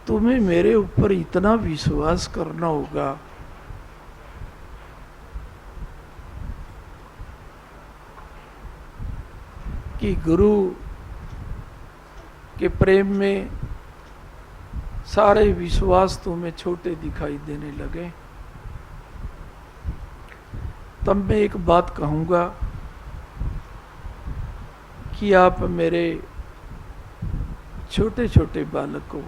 तुम्हें मेरे ऊपर इतना विश्वास करना होगा कि गुरु के प्रेम में सारे विश्वास तुम्हें छोटे दिखाई देने लगे। तब मैं एक बात कहूँगा कि आप मेरे छोटे छोटे बालक हो,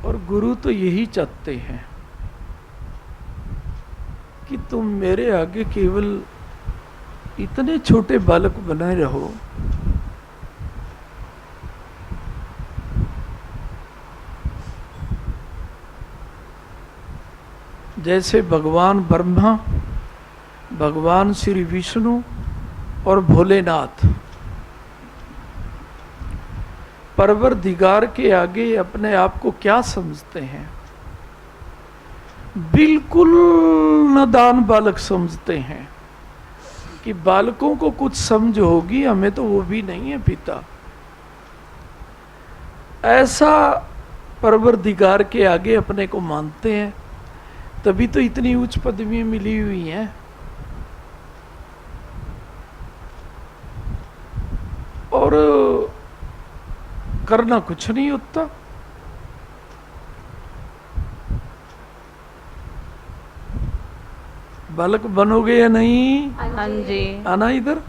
और गुरु तो यही चाहते हैं कि तुम मेरे आगे केवल इतने छोटे बालक बने रहो जैसे भगवान ब्रह्मा, भगवान श्री विष्णु और भोलेनाथ परवरदिगार के आगे अपने आप को क्या समझते हैं? बिल्कुल नादान बालक समझते हैं कि बालकों को कुछ समझ होगी, हमें तो वो भी नहीं है पिता। ऐसा परवरदिगार के आगे अपने को मानते हैं, तभी तो इतनी उच्च पदवी मिली हुई हैं। और करना कुछ नहीं होता। बालक बनोगे या नहीं? हाँ जी। आना इधर,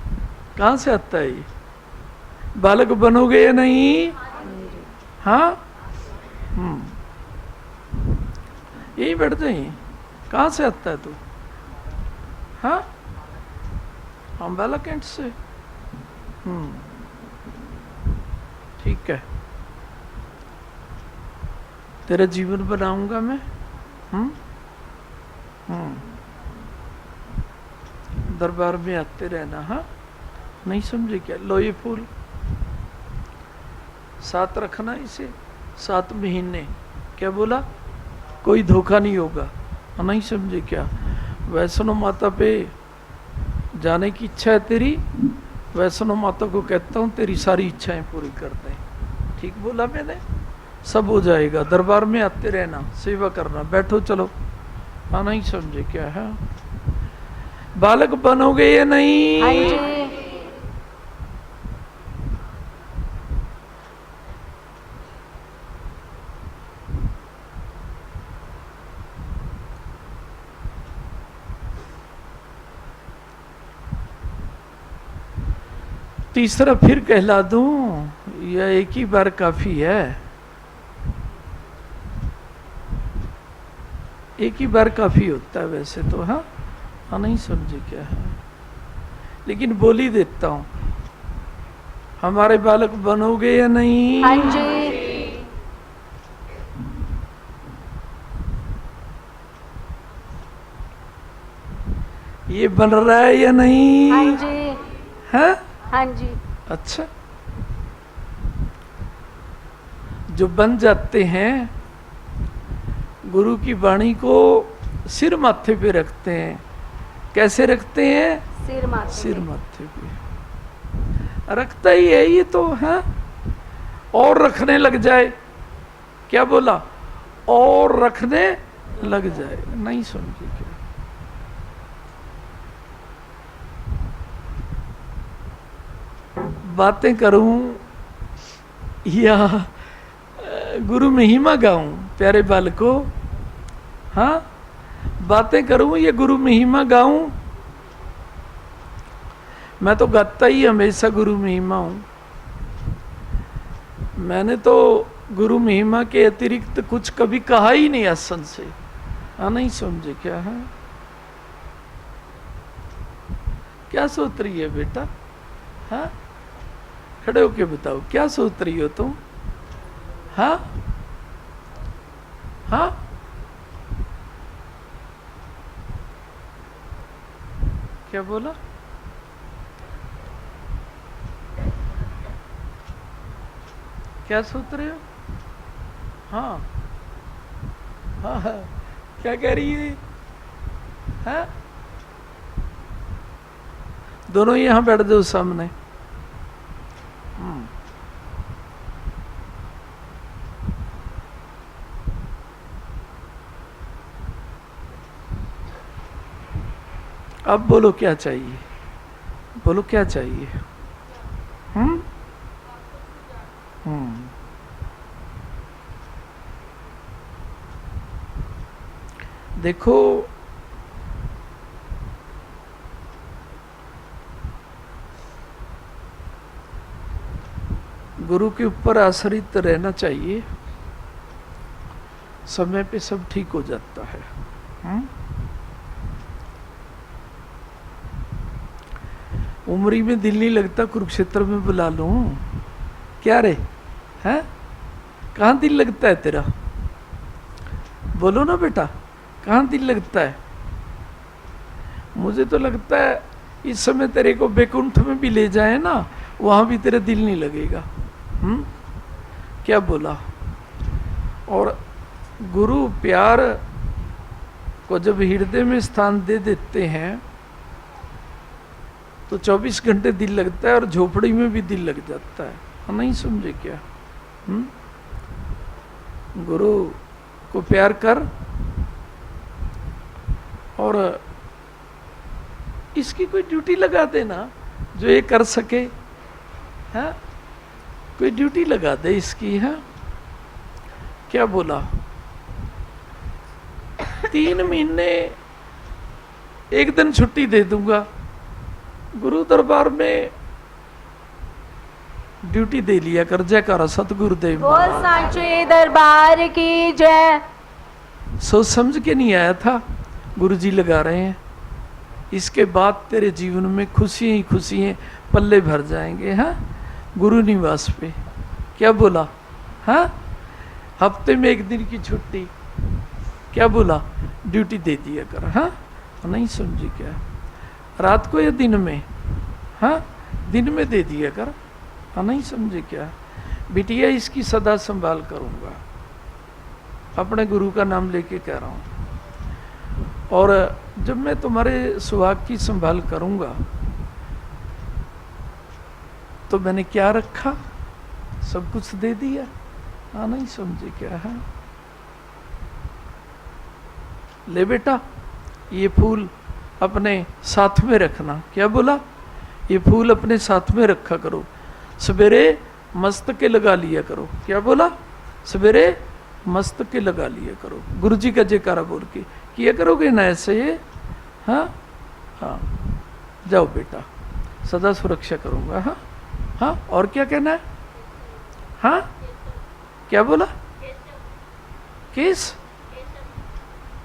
कहाँ से आता है ये? बालक बनोगे या नहीं? हाँ, यही बैठ जाइए। कहाँ से आता है तू? हाँ, हम बालक कैंट से। ठीक है, तेरा जीवन बनाऊंगा मैं। दरबार में आते रहना। हाँ, नहीं समझे क्या? लो ये फूल, 7 रखना इसे, 7 महीने। क्या बोला? कोई धोखा नहीं होगा। नहीं समझे क्या? वैष्णो माता पे जाने की इच्छा है तेरी? वैष्णो माता को कहता हूँ तेरी सारी इच्छाएं पूरी कर दे। ठीक बोला मैंने? सब हो जाएगा। दरबार में आते रहना, सेवा करना। बैठो चलो। हाँ, नहीं समझे क्या है? बालक बनोगे या नहीं? हाँ जी। तीसरा फिर कहला दूं या एक ही बार काफी है? एक ही बार काफी होता है वैसे तो। हाँ, नहीं समझे क्या है? लेकिन बोल ही देता हूं, हमारे बालक बनोगे या नहीं? हाँ जी। ये बन रहा है या नहीं? हाँ जी। है? हाँ जी। अच्छा, जो बन जाते हैं गुरु की वाणी को सिर माथे पे रखते हैं। कैसे रखते हैं? सिर माथे पे रखता ही है ये तो है। और रखने लग जाए। क्या बोला? और रखने लग जाए। नहीं समझे क्या? बातें करूं या गुरु महिमा गाऊं? प्यारे बालकों, हाँ, बातें करूं या गुरु महिमा गाऊं? मैं तो गाता ही हमेशा गुरु महिमा हूं। मैंने तो गुरु महिमा के अतिरिक्त कुछ कभी कहा ही नहीं आसन से। हाँ, नहीं समझे क्या है? क्या सोच रही है बेटा? हाँ, खड़े होके बताओ, क्या सोच रही हो तुम? हाँ, हाँ, क्या बोला? क्या सोच रहे हो? हाँ, हाँ, हाँ, क्या कह रही है? हाँ, दोनों यहाँ बैठ जाओ सामने। अब बोलो क्या चाहिए, बोलो क्या चाहिए। हम्म हम्म देखो, गुरु के ऊपर आश्रित रहना चाहिए, समय पे सब ठीक हो जाता है। उमरी में दिल नहीं लगता, कुरुक्षेत्र में बुला लूं क्या रे, हैं? कहाँ दिल लगता है तेरा, बोलो ना बेटा, कहाँ दिल लगता है? मुझे तो लगता है इस समय तेरे को बैकुंठ में भी ले जाए ना, वहां भी तेरा दिल नहीं लगेगा। क्या बोला? और गुरु प्यार को जब हृदय में स्थान दे देते हैं तो 24 घंटे दिल लगता है, और झोपड़ी में भी दिल लग जाता है। नहीं समझे क्या? गुरु को प्यार कर, और इसकी कोई ड्यूटी लगा देना जो ये कर सके, है? कोई ड्यूटी लगा दे इसकी, है? क्या बोला? 3 महीने एक दिन छुट्टी दे दूंगा, गुरु दरबार में ड्यूटी दे लिया कर। जयकारा सतगुरुदेव बोल सांचे दरबार की जय। सोच समझ के नहीं आया था, गुरुजी लगा रहे हैं। इसके बाद तेरे जीवन में खुशियां ही खुशियां पल्ले भर जाएंगे, हाँ? गुरु निवास पे। क्या बोला? हाँ, हफ्ते में 1 दिन की छुट्टी, क्या बोला? ड्यूटी दे दिया कर, हाँ? नहीं समझी क्या? रात को या दिन में? हाँ, दिन में दे दिया कर। हाँ, नहीं समझे क्या? बिटिया इसकी सदा संभाल करूंगा, अपने गुरु का नाम लेके कह रहा हूं। और जब मैं तुम्हारे सुहाग की संभाल करूंगा तो मैंने क्या रखा? सब कुछ दे दिया। हाँ, नहीं समझे क्या? है ले बेटा, ये फूल अपने साथ में रखना। क्या बोला? ये फूल अपने साथ में रखा करो, सवेरे मस्तक के लगा लिया करो। क्या बोला? सवेरे मस्तक के लगा लिया करो। गुरुजी का जयकारा बोल के किया करोगे ना ऐसे ये? हाँ हाँ, जाओ बेटा, सदा सुरक्षा करूंगा। हाँ हाँ, और क्या कहना है? हाँ, क्या बोला? केस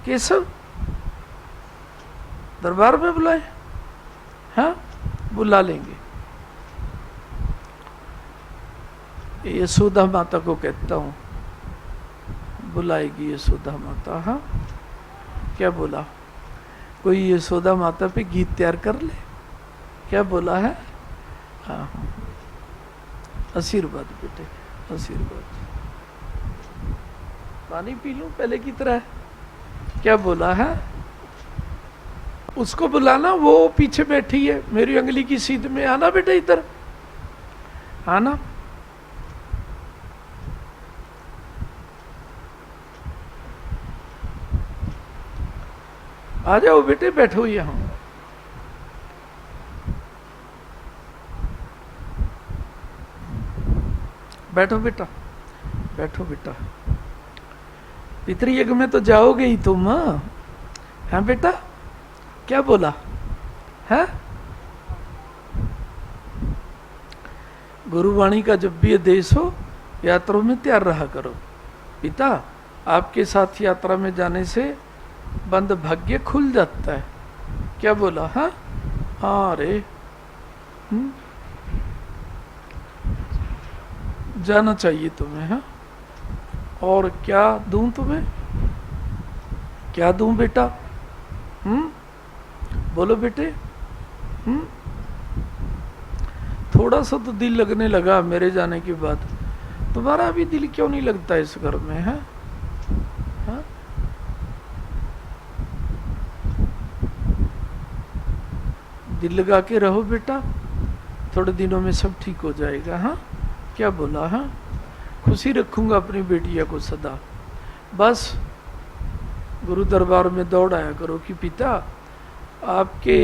केशव दरबार में बुलाए? हाँ, बुला लेंगे। यशोदा माता को कहता हूं, बुलाएगी यशोदा माता। हाँ, क्या बोला? कोई यशोदा माता पे गीत तैयार कर ले। क्या बोला है? हाँ, आशीर्वाद बेटे, आशीर्वाद। पानी पी लूं पहले की तरह? क्या बोला है? उसको बुलाना, वो पीछे बैठी है मेरी अंगली की सीध में। आना बेटा इधर, आना। आ जाओ बेटे, बैठो यहां। बैठो बेटा, बैठो बेटा। पितृयज्ञ में तो जाओगे ही तुम, हाँ बेटा? क्या बोला है? गुरुवाणी का जब भी आदेश हो, यात्रा में तैयार रहा करो। पिता, आपके साथ यात्रा में जाने से बंद भाग्य खुल जाता है। क्या बोला? हाँ हाँ रे, जाना चाहिए तुम्हें। हाँ, और क्या दूं तुम्हें? क्या दूं बेटा? बोलो बेटे। थोड़ा सा तो दिल लगने लगा मेरे जाने के बाद। तुम्हारा अभी दिल क्यों नहीं लगता इस घर में? है हाँ? दिल लगा के रहो बेटा, थोड़े दिनों में सब ठीक हो जाएगा। हाँ, क्या बोला? हाँ, खुशी रखूंगा अपनी बेटिया को सदा। बस गुरु दरबार में दौड़ आया करो कि पिता आपके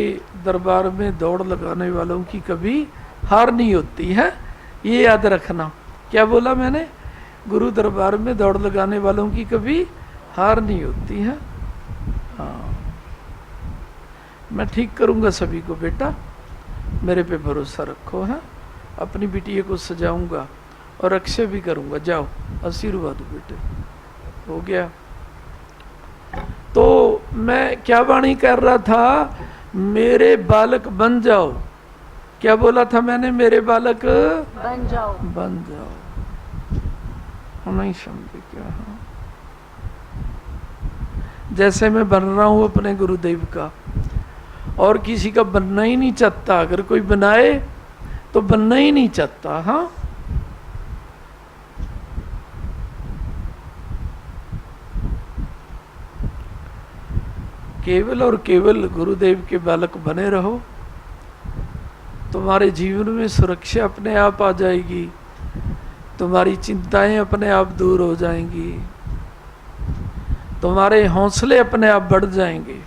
दरबार में दौड़ लगाने वालों की कभी हार नहीं होती है, ये याद रखना। क्या बोला मैंने? गुरु दरबार में दौड़ लगाने वालों की कभी हार नहीं होती है। हाँ, मैं ठीक करूँगा सभी को बेटा, मेरे पे भरोसा रखो। है अपनी बिटिया को सजाऊंगा और अक्षय भी करूँगा। जाओ आशीर्वाद बेटे, हो गया। तो मैं क्या वाणी कर रहा था? मेरे बालक बन जाओ। क्या बोला था मैंने? मेरे बालक बन जाओ। बन जाओ। हम नहीं समझे क्या? हाँ, जैसे मैं बन रहा हूं अपने गुरुदेव का, और किसी का बनना ही नहीं चाहता। अगर कोई बनाए तो बनना ही नहीं चाहता। हाँ, केवल और केवल गुरुदेव के बालक बने रहो, तुम्हारे जीवन में सुरक्षा अपने आप आ जाएगी, तुम्हारी चिंताएं अपने आप दूर हो जाएंगी, तुम्हारे हौसले अपने आप बढ़ जाएंगे।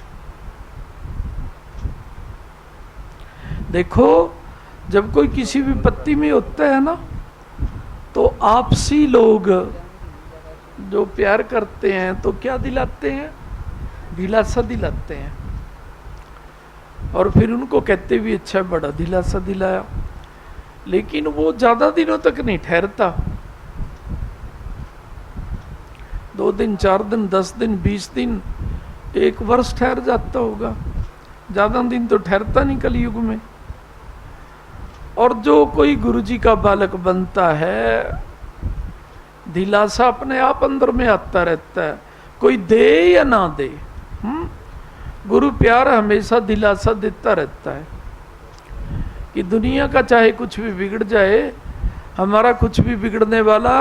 देखो, जब कोई किसी विपत्ति में होता है ना, तो आपसी लोग जो प्यार करते हैं तो क्या दिलाते हैं? दिलासा दिलाते हैं। और फिर उनको कहते भी अच्छा बड़ा दिलासा दिलाया, लेकिन वो ज्यादा दिनों तक नहीं ठहरता। 2 दिन, 4 दिन, 10 दिन, 20 दिन, 1 वर्ष ठहर जाता होगा। ज्यादा दिन तो ठहरता नहीं कलयुग में। और जो कोई गुरुजी का बालक बनता है, दिलासा अपने आप अंदर में आता रहता है, कोई दे या ना दे। गुरु प्यार हमेशा दिलासा देता रहता है कि दुनिया का चाहे कुछ भी बिगड़ जाए, हमारा कुछ भी बिगड़ने वाला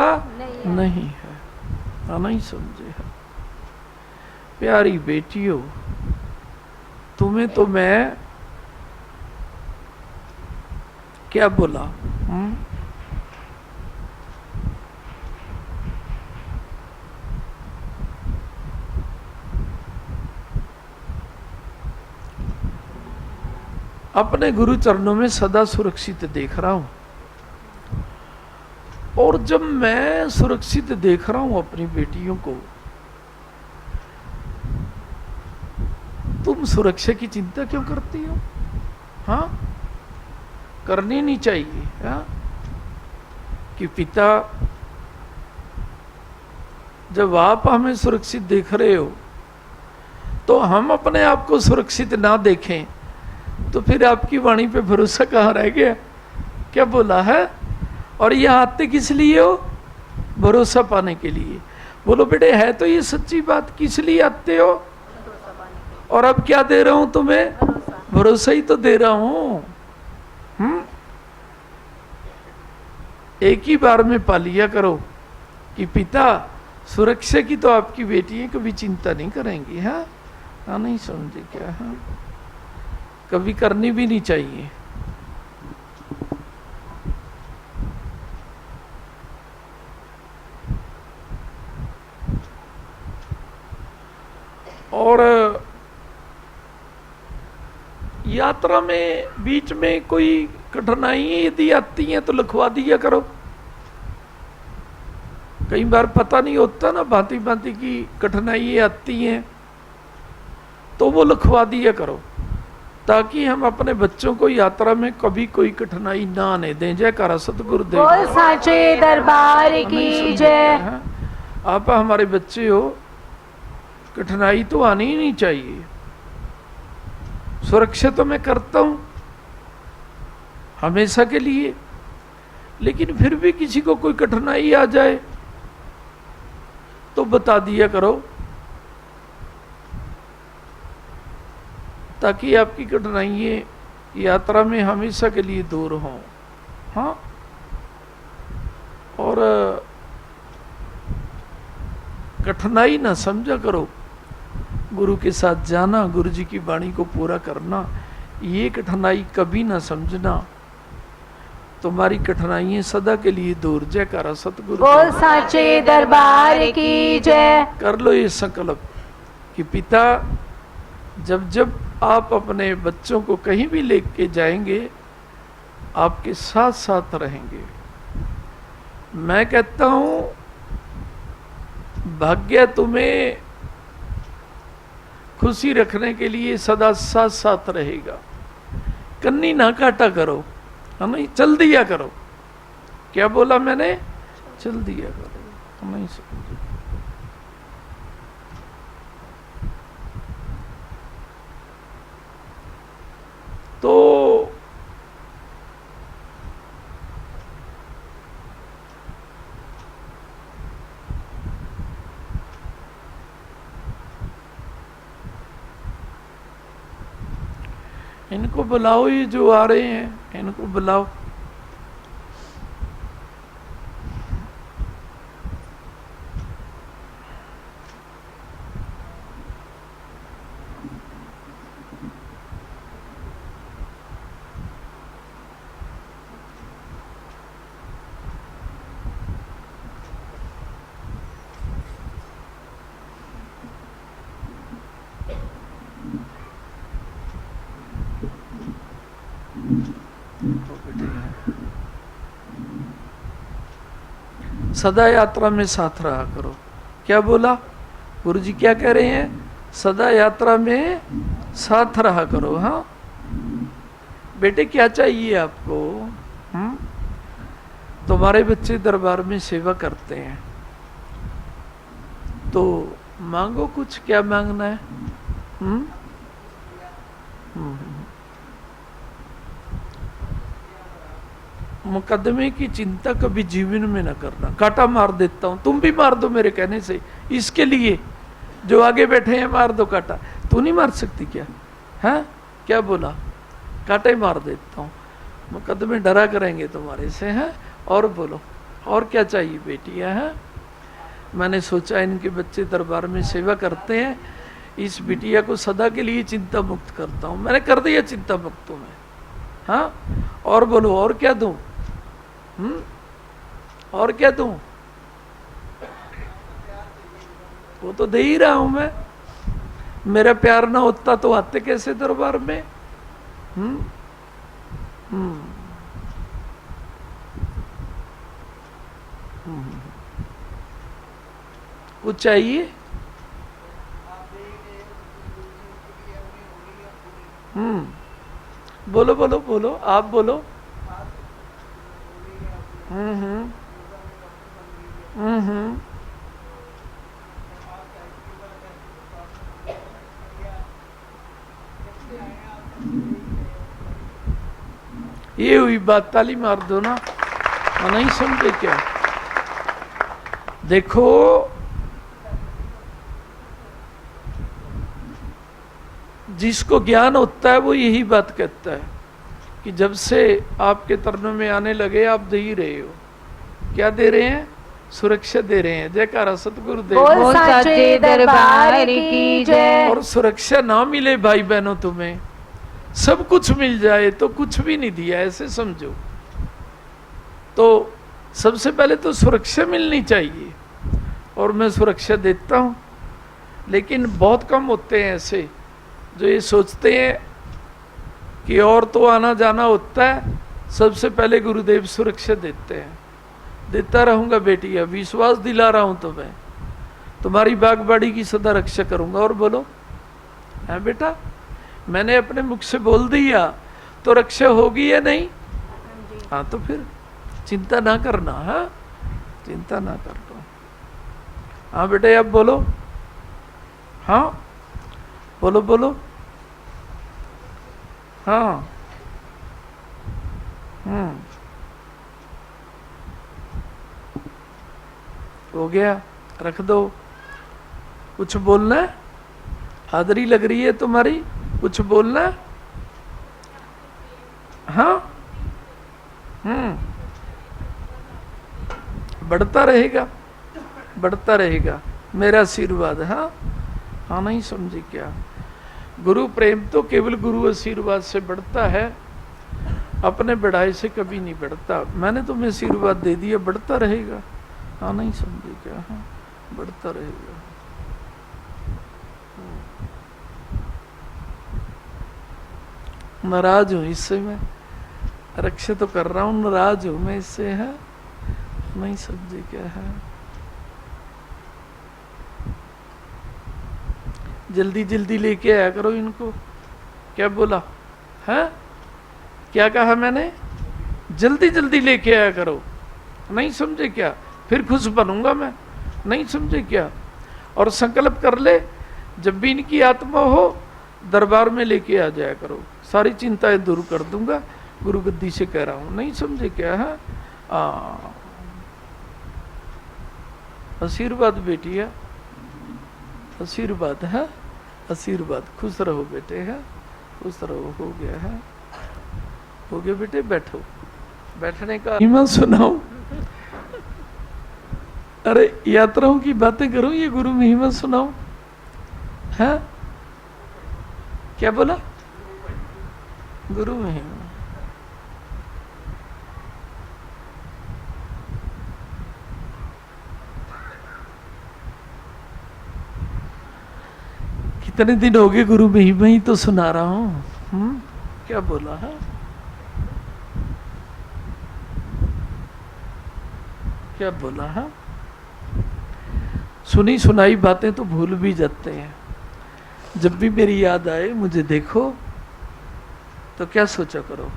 नहीं है। नहीं समझे? प्यारी बेटियों, तुम्हें तो मैं क्या बोला? अपने गुरु चरणों में सदा सुरक्षित देख रहा हूं। और जब मैं सुरक्षित देख रहा हूं अपनी बेटियों को, तुम सुरक्षा की चिंता क्यों करती हो? हाँ, करनी नहीं चाहिए। हाँ? कि पिता, जब आप हमें सुरक्षित देख रहे हो, तो हम अपने आप को सुरक्षित ना देखें तो फिर आपकी वाणी पे भरोसा कहाँ रह गया? क्या बोला है? और ये आते किस लिए हो? भरोसा पाने के लिए। बोलो बेटे, है तो ये सच्ची बात? किस लिए आते हो? और अब क्या दे रहा हूं तुम्हें? भरोसा ही तो दे रहा हूं। एक ही बार में पा लिया करो कि पिता सुरक्षा की तो आपकी बेटियां कभी चिंता नहीं करेंगी। हाँ, नहीं समझे क्या? हाँ, कभी करनी भी नहीं चाहिए। और यात्रा में बीच में कोई कठिनाई यदि आती है तो लिखवा दिया करो। कई बार पता नहीं होता ना, भांति भांति की कठिनाई आती हैं, तो वो लिखवा दिया करो, ताकि हम अपने बच्चों को यात्रा में कभी कोई कठिनाई ना आने दें। जयकारा सतगुरुदेव बोल साचे दरबार की जय। आप हमारे बच्चे हो, कठिनाई तो आनी ही नहीं चाहिए। सुरक्षा तो मैं करता हूं हमेशा के लिए, लेकिन फिर भी किसी को कोई कठिनाई आ जाए तो बता दिया करो, ताकि आपकी कठिनाइयां यात्रा में हमेशा के लिए दूर हों। हाँ, और कठिनाई ना समझा करो। गुरु के साथ जाना, गुरु जी की वाणी को पूरा करना, ये कठिनाई कभी ना समझना। तुम्हारी कठिनाइयां सदा के लिए दूर। जयकारा सतगुरु बोल साचे दरबार की जय। कर लो ये संकल्प कि पिता, जब जब आप अपने बच्चों को कहीं भी लेके जाएंगे, आपके साथ साथ रहेंगे। मैं कहता हूं भाग्य तुम्हें खुशी रखने के लिए सदा साथ साथ रहेगा। कन्नी ना काटा करो, है नहीं, चल दिया करो। क्या बोला मैंने? चल दिया करो, नहीं समझे। तो इनको बुलाओ, ये जो आ रहे हैं इनको बुलाओ। सदा यात्रा में साथ रहा करो। क्या बोला गुरु जी? क्या कह रहे हैं? सदा यात्रा में साथ रहा करो। हाँ बेटे, क्या चाहिए आपको? तुम्हारे बच्चे दरबार में सेवा करते हैं, तो मांगो कुछ। क्या मांगना है? मुकदमे की चिंता कभी जीवन में न करना। कांटा मार देता हूं, तुम भी मार दो मेरे कहने से। इसके लिए जो आगे बैठे हैं मार दो कांटा। तू नहीं मार सकती क्या? है क्या बोला? कांटे मार देता हूं, मुकदमे डरा करेंगे तुम्हारे से। हैं और बोलो, और क्या चाहिए बेटियां? हैं मैंने सोचा इनके बच्चे दरबार में सेवा करते हैं, इस बिटिया को सदा के लिए चिंता मुक्त करता हूं। मैंने कर दिया चिंता मुक्त तुम्हें। हाँ और बोलो, और क्या दूं? और क्या दूं? वो तो दे ही रहा हूं मैं। मेरा प्यार ना होता तो आते कैसे दरबार में? कुछ चाहिए? बोलो बोलो बोलो, आप बोलो। ये हुई बात, ताली मार दो ना। नहीं समझे क्या? देखो जिसको ज्ञान होता है वो यही बात कहता है कि जब से आपके तरन में आने लगे आप दे ही रहे हो। क्या दे रहे हैं? सुरक्षा दे रहे हैं। जयकारा सतगुरुदेव बोल साचे दरबार की जय। और सुरक्षा ना मिले भाई बहनों, तुम्हें सब कुछ मिल जाए तो कुछ भी नहीं दिया, ऐसे समझो। तो सबसे पहले तो सुरक्षा मिलनी चाहिए, और मैं सुरक्षा देता हूं। लेकिन बहुत कम होते हैं ऐसे जो ये सोचते हैं कि और तो आना जाना होता है, सबसे पहले गुरुदेव सुरक्षा देते हैं। देता रहूंगा बेटिया, विश्वास दिला रहा हूं तुम्हें। तुम्हारी बागबाड़ी की सदा रक्षा करूंगा। और बोलो, है बेटा, मैंने अपने मुख से बोल दिया तो रक्षा होगी या नहीं? हाँ तो फिर चिंता ना करना। हाँ चिंता ना करना। हाँ बेटा अब बोलो। हाँ बोलो बोलो। हाँ हो गया, रख दो। कुछ बोलना है? हादरी लग रही है तुम्हारी, कुछ बोलना है? हाँ बढ़ता रहेगा, बढ़ता रहेगा मेरा आशीर्वाद। हाँ हाँ नहीं समझी क्या? गुरु प्रेम तो केवल गुरु आशीर्वाद से बढ़ता है, अपने बढ़ाई से कभी नहीं बढ़ता। मैंने तुम्हें आशीर्वाद दे दिया, बढ़ता रहेगा। हाँ नहीं समझे क्या? हाँ बढ़ता रहेगा। नाराज हूं इससे, मैं रक्षा तो कर रहा हूं, नाराज हूं मैं इससे, है नहीं समझे क्या है। जल्दी जल्दी लेके आया करो इनको। क्या बोला है, क्या कहा मैंने, जल्दी जल्दी लेके आया करो, नहीं समझे क्या, फिर खुश बनूंगा मैं, नहीं समझे क्या। और संकल्प कर ले, जब भी इनकी आत्मा हो दरबार में लेके आ जाया करो, सारी चिंताएं दूर कर दूंगा, गुरु गद्दी से कह रहा हूं, नहीं समझे क्या है। आशीर्वाद बेटिया, आशीर्वाद है, आशीर्वाद। खुश रहो बेटे, है खुश रहो। हो गया है, हो गया बेटे, बैठो। बैठने का महिमा सुनाओ। अरे यात्राओं की बातें करो, ये गुरु महिमा सुनाओ, है क्या बोला, गुरु महिमा। कितने दिन हो गए गुरु महिमा ही तो सुना रहा हूं। क्या बोला है, क्या बोला है। सुनी सुनाई बातें तो भूल भी जाते हैं। जब भी मेरी याद आए मुझे देखो तो क्या सोचा करो,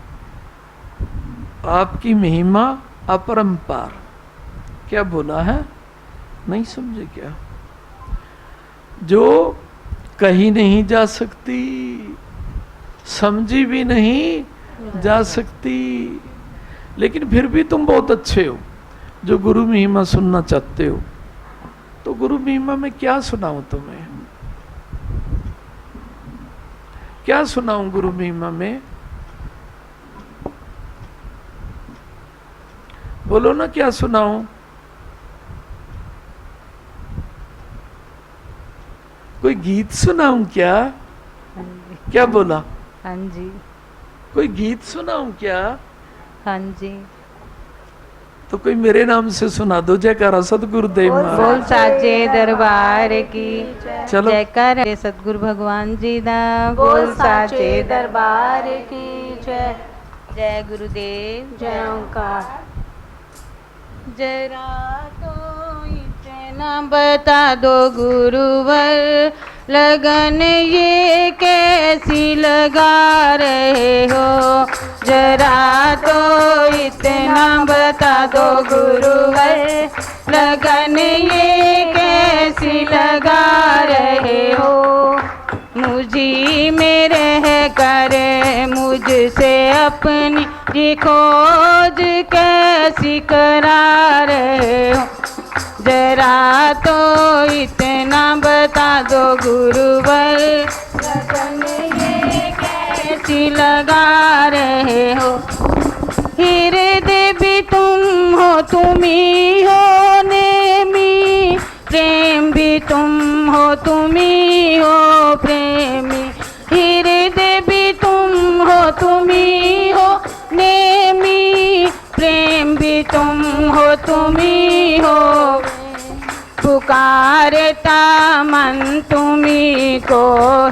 आपकी महिमा अपरंपार। क्या बोला है, नहीं समझे क्या, जो कहीं नहीं जा सकती, समझी भी नहीं जा सकती, लेकिन फिर भी तुम बहुत अच्छे हो जो गुरु महिमा सुनना चाहते हो। तो गुरु महिमा में क्या सुनाऊं तुम्हें, क्या सुनाऊं गुरु महिमा में, बोलो ना क्या सुनाऊं। कोई गीत सुनाऊं क्या, क्या बोला, हाँ जी, कोई गीत सुनाऊं क्या, हाँ जी। तो कोई मेरे नाम से सुना दो जयकारा सतगुरुदेव महाराज। बोल साचे दरबार की चलो जयकार सतगुरु भगवान जी दा। बोल साचे दरबार की जय। जय गुरुदेव, जय ओंकार। जरा तो इतना बता दो गुरुवर, लगन ये कैसी लगा रहे हो। जरा तो इतना बता दो गुरुवर, लगन ये कैसी लगा रहे हो। मुझी में रह कर मुझसे अपनी की खोज कैसी करा रहे हो। जरा तो इतना बता दो गुरुवर, लगन ये कैसी लगा रहे हो। हृदय भी तुम हो, तुम ही हो नेमी, प्रेम भी तुम हो, तुम ही हो प्रेमी। हृदय भी तुम हो, तुम ही हो नेमी, प्रेम भी तुम हो, तुम ही हो। पुकारता मन तुम्ही को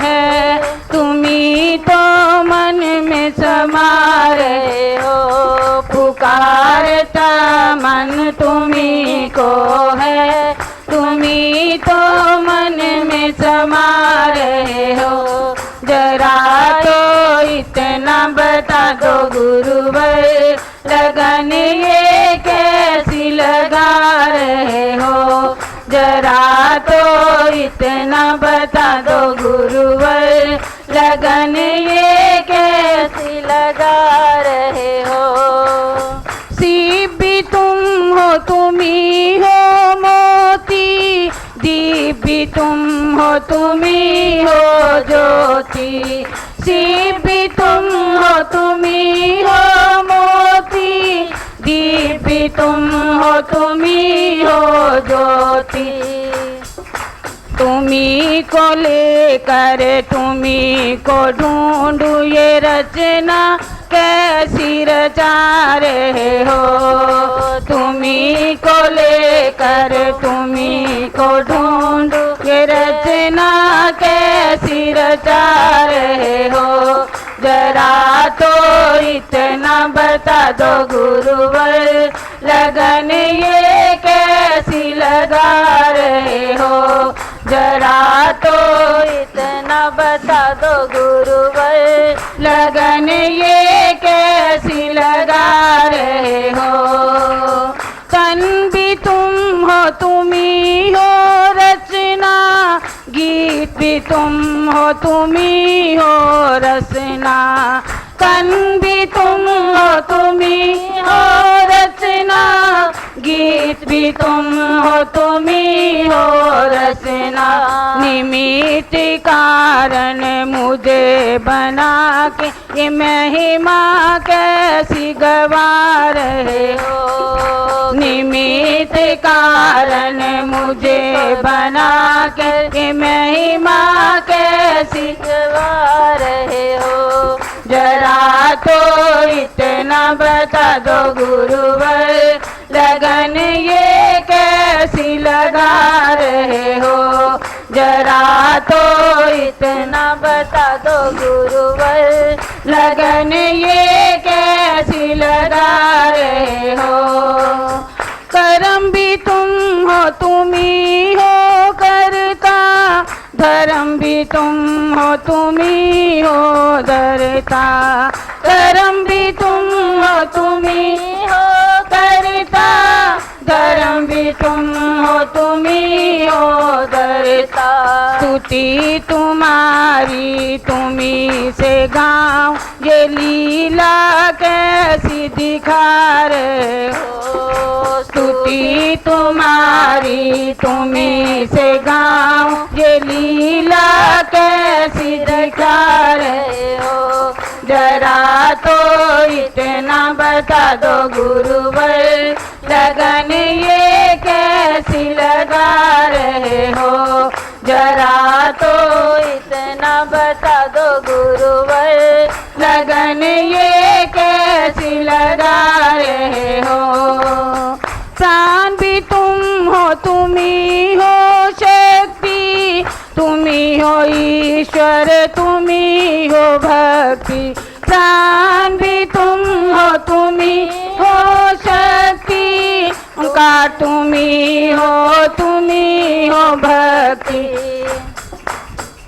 है, तुम्ही तो मन में समा रहे हो। पुकारता मन तुम्ही को है, तुम्ही तो मन में समा रहे हो। जरा तो इतना बता दो गुरुवर, लगन ये कैसी लगा रहे हो। जरा तो इतना बता दो गुरुवर, लगन ये कैसी लगा रहे हो। शिव भी तुम हो, तुम ही हो मोती, दीप भी तुम हो, तुम ही हो ज्योति। शिव भी तुम हो, तुम ही हो मोती, दीप भी तुम हो, तुम ही हो ज्योति। तुम्ही को लेकर तुम्ही को ढूंढूं, ये रचना कैसी रचा रहे हो। तुम्ही को लेकर तुम्ही को ढूंढूं, ये रचना कैसी रचा रहे हो। जरा तो इतना बता दो गुरुवर, लगन ये कैसी लगा रहे हो। जरा तो इतना बता दो गुरुवर, लगन ये कैसी लगा रहे हो। तन भी तुम हो, तुम ही हो रचना, गीत भी तुम हो, तुम ही हो रचना। तन भी तुम हो, तुम ही हो रचना, गीत भी तुम हो, तुम ही हो रचना। निमित्त कारण मुझे बना के ये महिमा कैसी गवा रहे हो। निमित्त कारण मुझे बना के ये महिमा कैसी गवा रहे हो। जरा तो इतना बता दो गुरुवर, लगन ये कैसी लगा रहे हो। जरा तो इतना बता दो गुरुवर, लगन ये कैसी लगा रहे हो। कर्म भी तुम हो, तुम ही हो करता, धर्म भी तुम हो, तुम ही हो धरता। कर्म भी तुम हो, तुम ही हो करता, धर्म भी तुम हो, तुम ही हो धरता। स्तुति तुम्हारी तुम्ही से गाऊं, ये लीला कैसी दिखा रहे हो। स्तुति तुम्हारी तुम्ही से गाऊं, ये लीला कैसी दिखा रहे हो। जरा तो इतना बता दो गुरुवर, लगन ये कैसी लगा रहे हो। जरा तो इतना बता दो गुरुवर, लगन ये कैसी लगा रहे हो। प्राण भी तुम हो, तुम ही हो शक्ति, तुम ही हो ईश्वर, तुम ही हो भक्ति। प्राण भी तुम हो, तुम ही हो शक्ति, उनका तुम ही हो, तुम ही हो भक्ति।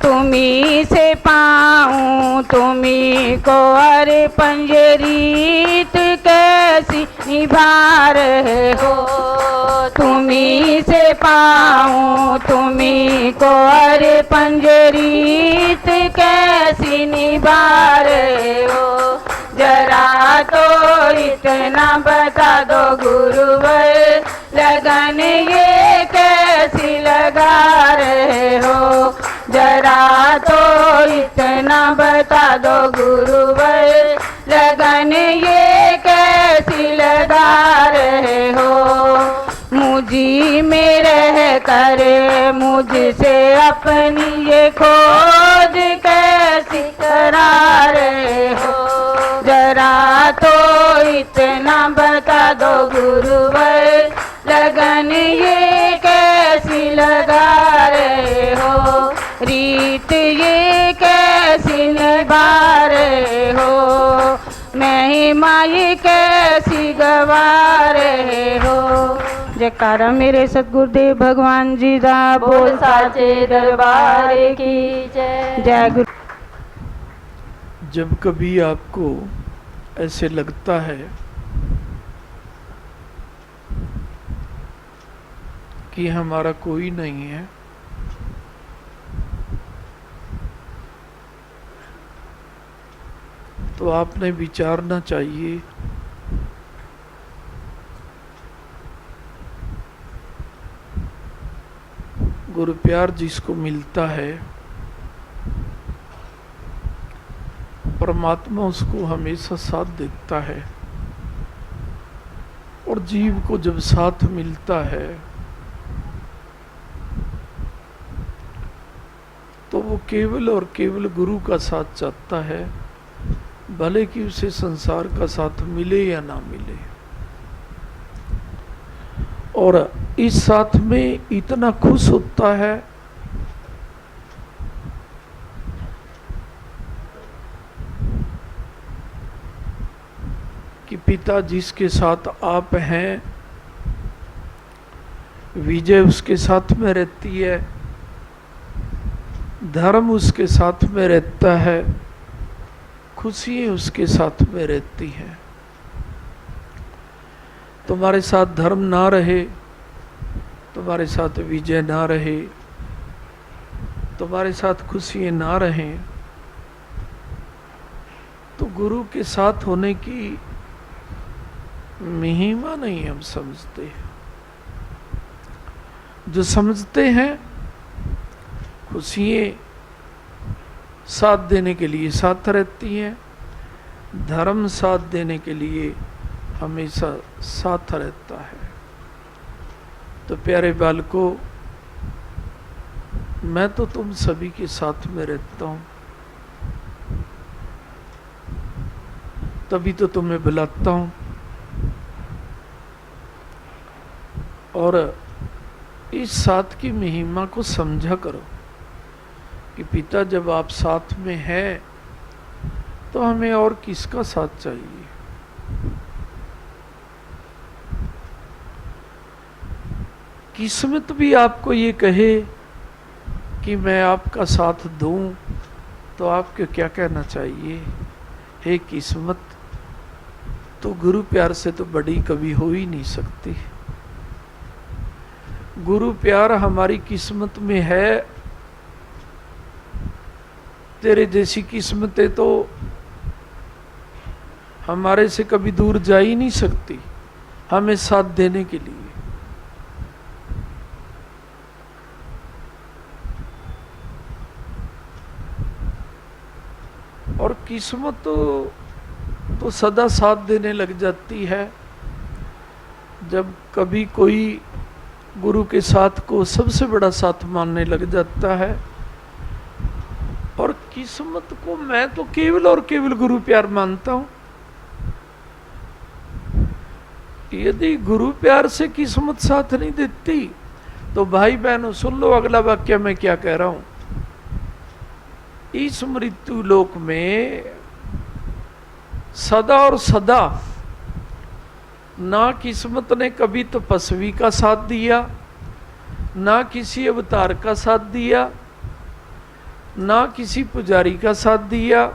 तुम्ही से पाऊं तुम्ही को अरे पंजरीत कैसी निभा रहे हो। तुम्ही से पाऊं तुम्ही को अरे पंजरीत कैसी निभा रहे हो। जरा तो इतना बता दो गुरुवर, लगन ये कैसी लगा रहे हो। जरा तो इतना बता दो गुरुवर, लगन ये कैसी लगा रहे हो। मुझी में रह कर मुझसे अपनी ये खोज कैसी करा रहे हो। जरा तो इतना बता दो गुरुवर, लगन ये कैसी लगा रहे हो। रीत ये कैसी निभा रहे हो, महिमा ये कैसी गवा रहे हो। जयकारा मेरे सतगुरुदेव भगवान जी दा, बोल साचे दरबार की जय। जय गुरु। जब कभी आपको ऐसे लगता है कि हमारा कोई नहीं है, तो आपने विचारना चाहिए गुरु प्यार जिसको मिलता है, परमात्मा उसको हमेशा साथ देता है। और जीव को जब साथ मिलता है तो वो केवल और केवल गुरु का साथ चाहता है, भले कि उसे संसार का साथ मिले या ना मिले। और इस साथ में इतना खुश होता है कि पिता जिसके साथ आप हैं, विजय उसके साथ में रहती है, धर्म उसके साथ में रहता है, खुशी उसके साथ में रहती हैं। तुम्हारे साथ धर्म ना रहे, तुम्हारे साथ विजय ना रहे, तुम्हारे साथ खुशी ना रहें, तो गुरु के साथ होने की महिमा नहीं हम समझते। जो समझते हैं खुशियाँ साथ देने के लिए साथ रहती हैं, धर्म साथ देने के लिए हमेशा साथ रहता है। तो प्यारे बालकों, मैं तो तुम सभी के साथ में रहता हूँ, तभी तो तुम्हें बुलाता हूँ। और इस साथ की महिमा को समझा करो कि पिता जब आप साथ में हैं तो हमें और किसका साथ चाहिए। किस्मत भी आपको ये कहे कि मैं आपका साथ दूं, तो आपको क्या कहना चाहिए? हे किस्मत, तो गुरु प्यार से तो बड़ी कभी हो ही नहीं सकती। गुरु प्यार हमारी किस्मत में है, तेरे जैसी किस्मतें तो हमारे से कभी दूर जा ही नहीं सकती हमें साथ देने के लिए। और किस्मत तो सदा साथ देने लग जाती है जब कभी कोई गुरु के साथ को सबसे बड़ा साथ मानने लग जाता है। और किस्मत को मैं तो केवल और केवल गुरु प्यार मानता हूं। यदि गुरु प्यार से किस्मत साथ नहीं देती तो भाई बहनों सुन लो अगला वाक्य मैं क्या कह रहा हूं। इस मृत्यु लोक में सदा और सदा ना किस्मत ने कभी तपस्वी का साथ दिया, ना किसी अवतार का साथ दिया, ना किसी पुजारी का साथ दिया,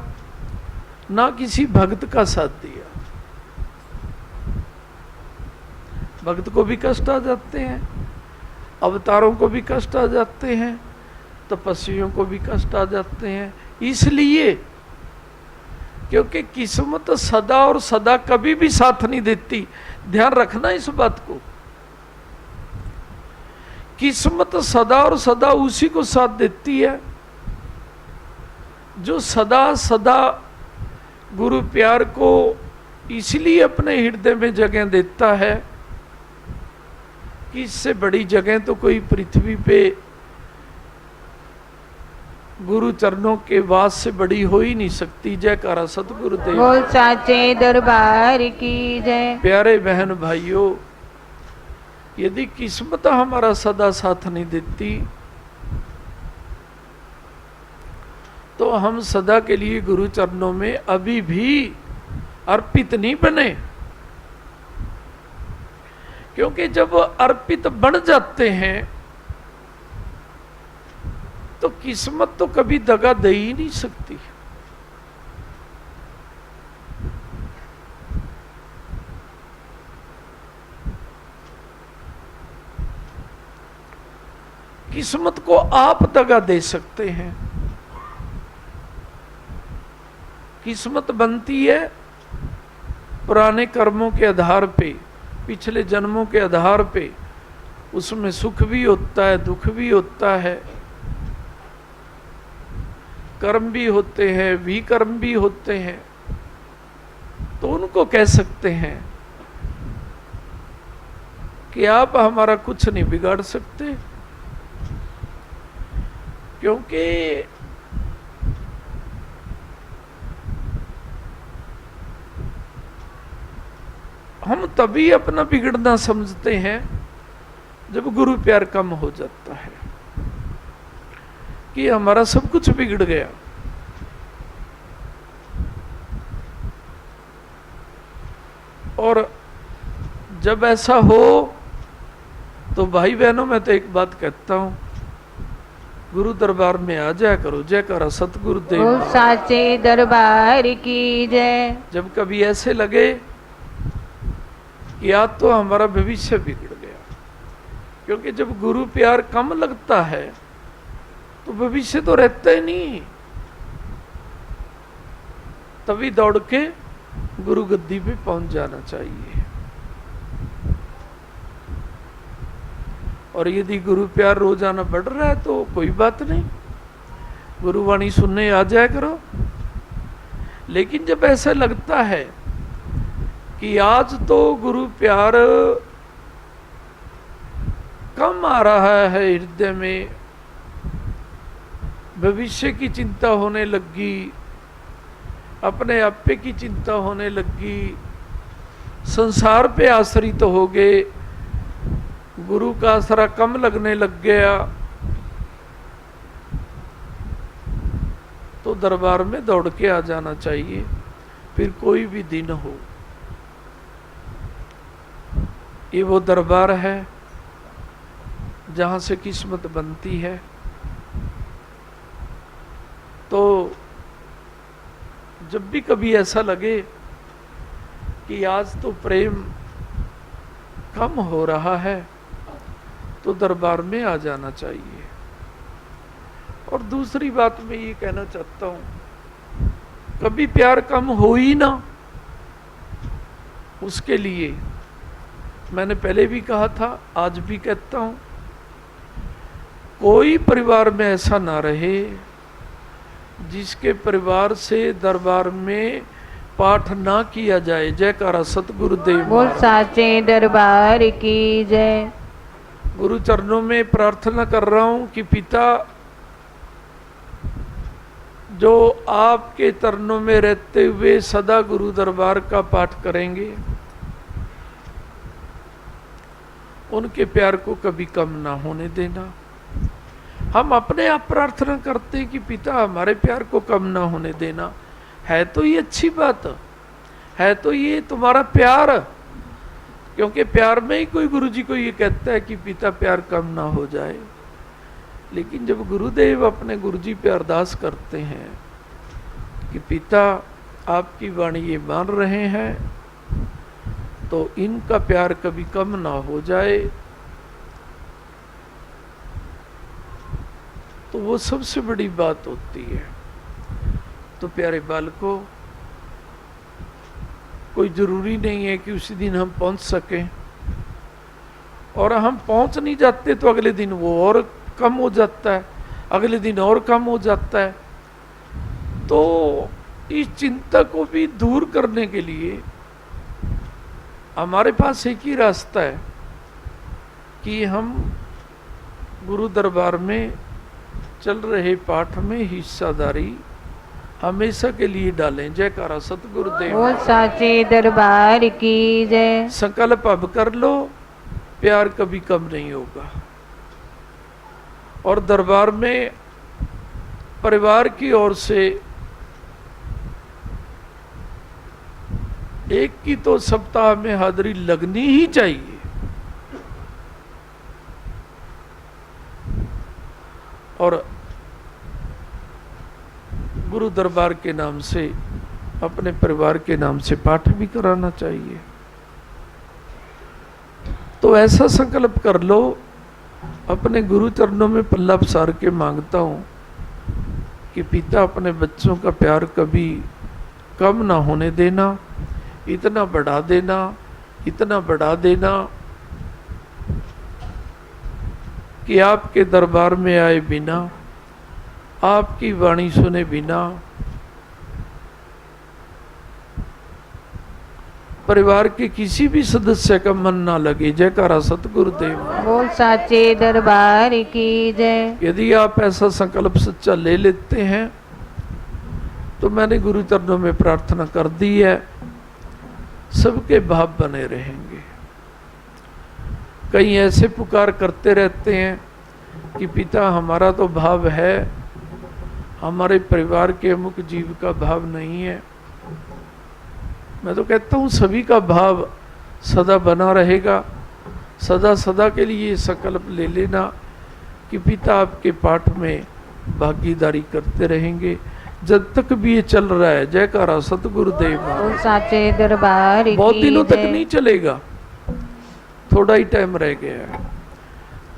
ना किसी भक्त का साथ दिया। भक्त को भी कष्ट आ जाते हैं, अवतारों को भी कष्ट आ जाते हैं, तपस्वियों को भी कष्ट आ जाते हैं। इसलिए क्योंकि किस्मत सदा और सदा कभी भी साथ नहीं देती। ध्यान रखना इस बात को। किस्मत सदा और सदा उसी को साथ देती है जो सदा सदा गुरु प्यार को इसलिए अपने हृदय में जगह देता है कि इससे बड़ी जगह तो कोई पृथ्वी पे गुरु चरणों के वास से बड़ी हो ही नहीं सकती। जयकारा सतगुरुदेव बोल साचे दरबार की जय। प्यारे बहन भाइयों, यदि किस्मत हमारा सदा साथ नहीं देती तो हम सदा के लिए गुरु चरणों में अभी भी अर्पित नहीं बने। क्योंकि जब अर्पित बन जाते हैं तो किस्मत तो कभी दगा दे ही नहीं सकती। किस्मत को आप दगा दे सकते हैं। किस्मत बनती है पुराने कर्मों के आधार पे, पिछले जन्मों के आधार पे। उसमें सुख भी होता है, दुख भी होता है, कर्म भी होते हैं, विकर्म भी होते हैं। तो उनको कह सकते हैं कि आप हमारा कुछ नहीं बिगाड़ सकते, क्योंकि हम तभी अपना बिगड़ना समझते हैं जब गुरु प्यार कम हो जाता है कि हमारा सब कुछ बिगड़ गया। और जब ऐसा हो तो भाई बहनों, मैं तो एक बात कहता हूँ, गुरु दरबार में आ जाया करो। जयकारा सतगुरुदेव बोल साचे दरबार की जय। जब कभी ऐसे लगे कि आज तो हमारा भविष्य बिगड़ गया, क्योंकि जब गुरु प्यार कम लगता है तो भविष्य तो रहता ही नहीं, तभी दौड़ के गुरु गद्दी पे पहुंच जाना चाहिए। और यदि गुरु प्यार रोजाना बढ़ रहा है तो कोई बात नहीं, गुरुवाणी सुनने आ जाया करो। लेकिन जब ऐसा लगता है कि आज तो गुरु प्यार कम आ रहा है हृदय में, भविष्य की चिंता होने लगी, अपने आपे की चिंता होने लगी, संसार पे आश्रित हो गए, गुरु का आसरा कम लगने लग गया, तो दरबार में दौड़ के आ जाना चाहिए। फिर कोई भी दिन हो, ये वो दरबार है जहां से किस्मत बनती है। तो जब भी कभी ऐसा लगे कि आज तो प्रेम कम हो रहा है, तो दरबार में आ जाना चाहिए। और दूसरी बात मैं ये कहना चाहता हूं, कभी प्यार कम हो ही ना, उसके लिए मैंने पहले भी कहा था, आज भी कहता हूं, कोई परिवार में ऐसा ना रहे जिसके परिवार से दरबार में पाठ ना किया जाए। जयकारा सतगुरुदेव बोल साचे दरबार की जय। गुरु चरणों में प्रार्थना कर रहा हूं कि पिता, जो आपके चरणों में रहते हुए सदा गुरु दरबार का पाठ करेंगे, उनके प्यार को कभी कम ना होने देना। हम अपने आप प्रार्थना करते हैं कि पिता हमारे प्यार को कम ना होने देना, है तो ये अच्छी बात है, तो ये तुम्हारा प्यार, क्योंकि प्यार में ही कोई गुरुजी को ये कहता है कि पिता प्यार कम ना हो जाए। लेकिन जब गुरुदेव अपने गुरुजी पे अरदास करते हैं कि पिता आपकी वाणी ये मान रहे हैं, तो इनका प्यार कभी कम ना हो जाए, तो वो सबसे बड़ी बात होती है। तो प्यारे बालकों, कोई जरूरी नहीं है कि उसी दिन हम पहुंच सकें, और हम पहुंच नहीं जाते तो अगले दिन वो और कम हो जाता है, अगले दिन और कम हो जाता है। तो इस चिंता को भी दूर करने के लिए हमारे पास एक ही रास्ता है कि हम गुरु दरबार में चल रहे पाठ में हिस्सादारी हमेशा के लिए डालें। जयकारा सतगुरुदेव। बोल साचे दरबार की जय। संकल्प अब कर लो, प्यार कभी कम नहीं होगा। और दरबार में परिवार की ओर से एक की तो सप्ताह में हाजिरी लगनी ही चाहिए। और गुरु दरबार के नाम से, अपने परिवार के नाम से पाठ भी कराना चाहिए। तो ऐसा संकल्प कर लो, अपने गुरु चरणों में पल्ला पसार के मांगता हूं कि पिता अपने बच्चों का प्यार कभी कम ना होने देना, इतना बढ़ा देना, इतना बढ़ा देना कि आपके दरबार में आए बिना, आपकी वाणी सुने बिना परिवार के किसी भी सदस्य का मन ना लगे। जयकारा सतगुरुदेव। बोल साचे दरबार की जय। यदि आप ऐसा संकल्प सच्चा ले लेते हैं तो मैंने गुरु चरणों में प्रार्थना कर दी है, सबके भाव बने रहेंगे। कई ऐसे पुकार करते रहते हैं कि पिता हमारा तो भाव है, हमारे परिवार के अमुक जीव का भाव नहीं है। मैं तो कहता हूँ सभी का भाव सदा बना रहेगा। सदा सदा के लिए संकल्प ले लेना कि पिता आपके पाठ में भागीदारी करते रहेंगे जब तक भी ये चल रहा है। जयकारा सतगुरुदेव बोल साचे दरबार बहुत की दिनों तक जय। नहीं चलेगा, थोड़ा ही टाइम रह गया है।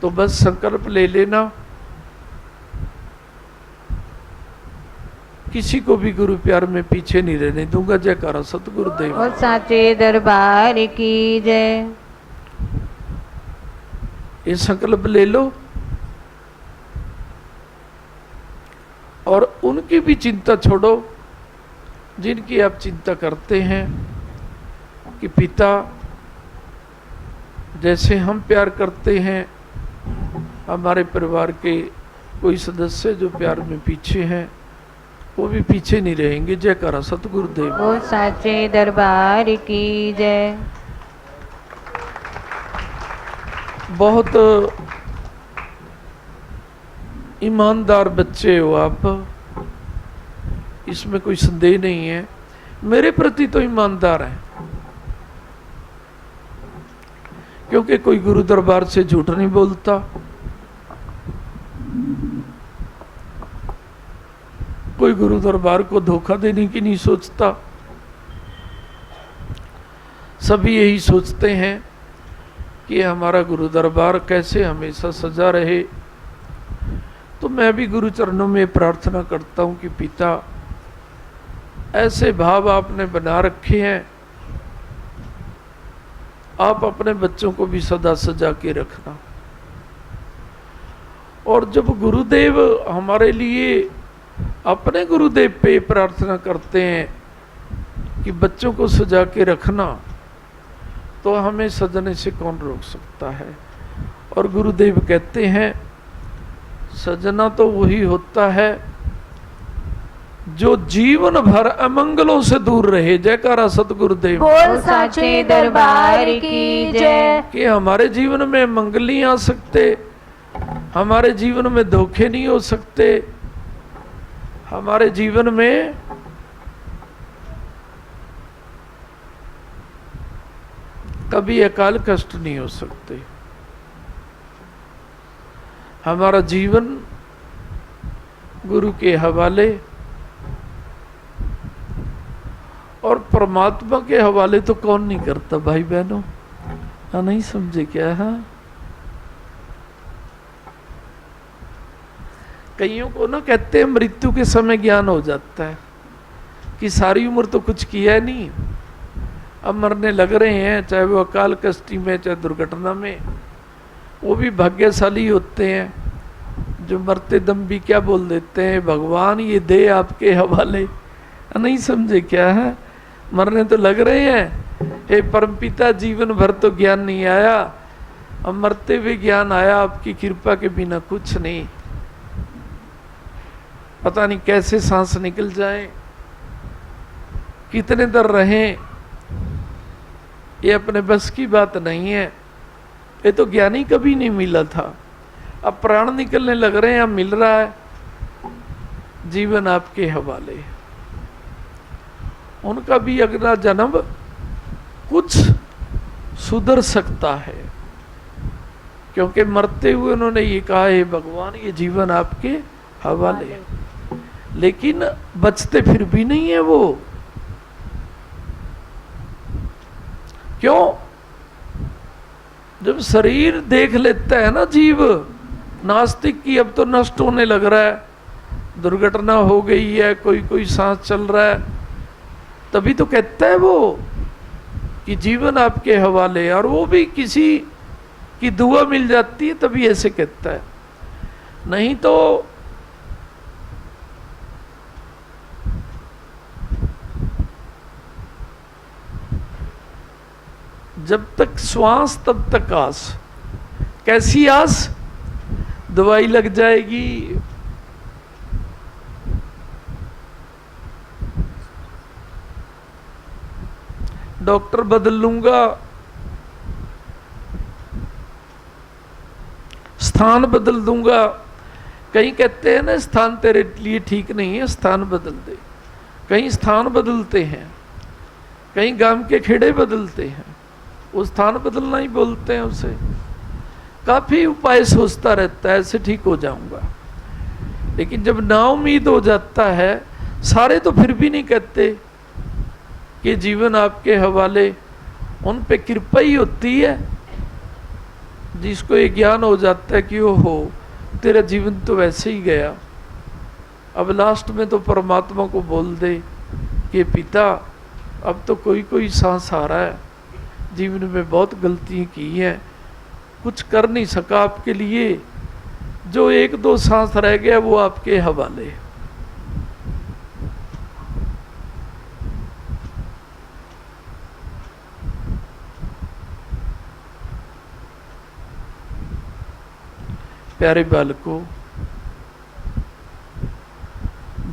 तो बस संकल्प ले लेना, किसी को भी गुरु प्यार में पीछे नहीं रहने दूंगा। जयकारा सतगुरुदेव। बोल साचे दरबार की जय। ये संकल्प ले लो और उनकी भी चिंता छोड़ो जिनकी आप चिंता करते हैं कि पिता जैसे हम प्यार करते हैं, हमारे परिवार के कोई सदस्य जो प्यार में पीछे हैं वो भी पीछे नहीं रहेंगे। जयकारा सतगुरुदेव। बोल साचे दरबार की जय। बहुत ईमानदार बच्चे हो आप, इसमें कोई संदेह नहीं है। मेरे प्रति तो ईमानदार है, क्योंकि कोई गुरु दरबार से झूठ नहीं बोलता, कोई गुरु दरबार को धोखा देने की नहीं सोचता। सभी यही सोचते हैं कि हमारा गुरु दरबार कैसे हमेशा सजा रहे। तो मैं भी गुरु चरणों में प्रार्थना करता हूं कि पिता ऐसे भाव आपने बना रखे हैं, आप अपने बच्चों को भी सदा सजा के रखना। और जब गुरुदेव हमारे लिए अपने गुरुदेव पे प्रार्थना करते हैं कि बच्चों को सजा के रखना, तो हमें सजने से कौन रोक सकता है। और गुरुदेव कहते हैं सजना तो वही होता है जो जीवन भर अमंगलों से दूर रहे। जयकारा सतगुरुदेव। बोल साचे दरबार की जय। कि हमारे जीवन में मंगल नहीं आ सकते, हमारे जीवन में धोखे नहीं हो सकते, हमारे जीवन में कभी अकाल कष्ट नहीं हो सकते। हमारा जीवन गुरु के हवाले और परमात्मा के हवाले तो कौन नहीं करता भाई बहनों। हाँ, नहीं समझे क्या? हाँ, कईयों को ना कहते हैं मृत्यु के समय ज्ञान हो जाता है कि सारी उम्र तो कुछ किया नहीं, अब मरने लग रहे हैं, चाहे वो अकाल कष्टी में चाहे दुर्घटना में। वो भी भाग्यशाली होते हैं जो मरते दम भी क्या बोल देते हैं, भगवान ये दे आपके हवाले। नहीं समझे क्या है? मरने तो लग रहे हैं, हे परमपिता जीवन भर तो ज्ञान नहीं आया, अब मरते हुए ज्ञान आया, आपकी कृपा के बिना कुछ नहीं। पता नहीं कैसे सांस निकल जाए, कितने दर रहें, ये अपने बस की बात नहीं है। ये तो ज्ञानी कभी नहीं मिला था, अब प्राण निकलने लग रहे हैं, अब मिल रहा है। जीवन आपके हवाले। उनका भी अगला जन्म कुछ सुधर सकता है, क्योंकि मरते हुए उन्होंने ये कहा है भगवान ये जीवन आपके हवाले। लेकिन बचते फिर भी नहीं है वो। क्यों? जब शरीर देख लेता है ना जीव, नास्तिक की अब तो नष्ट होने लग रहा है, दुर्घटना हो गई है, कोई कोई सांस चल रहा है, तभी तो कहता है वो कि जीवन आपके हवाले। और वो भी किसी की दुआ मिल जाती है तभी ऐसे कहता है, नहीं तो जब तक श्वास तब तक आस। कैसी आस? दवाई लग जाएगी, डॉक्टर बदल लूंगा, स्थान बदल दूंगा। कहीं कहते हैं ना स्थान तेरे लिए ठीक नहीं है, स्थान बदल दे। कहीं स्थान बदलते हैं, कहीं गांव के खेड़े बदलते हैं, वो स्थान बदलना ही बोलते हैं उसे। काफी उपाय सोचता रहता है ऐसे ठीक हो जाऊंगा, लेकिन जब ना उम्मीद हो जाता है, सारे तो फिर भी नहीं कहते कि जीवन आपके हवाले, उन पे कृपा ही होती है। जिसको ये ज्ञान हो जाता है कि ओ हो तेरा जीवन तो वैसे ही गया, अब लास्ट में तो परमात्मा को बोल दे कि पिता अब तो कोई कोई सांस आ रहा है, जीवन में बहुत गलतियां की हैं, कुछ कर नहीं सका आपके लिए, जो एक दो सांस रह गया वो आपके हवाले। प्यारे बालकों,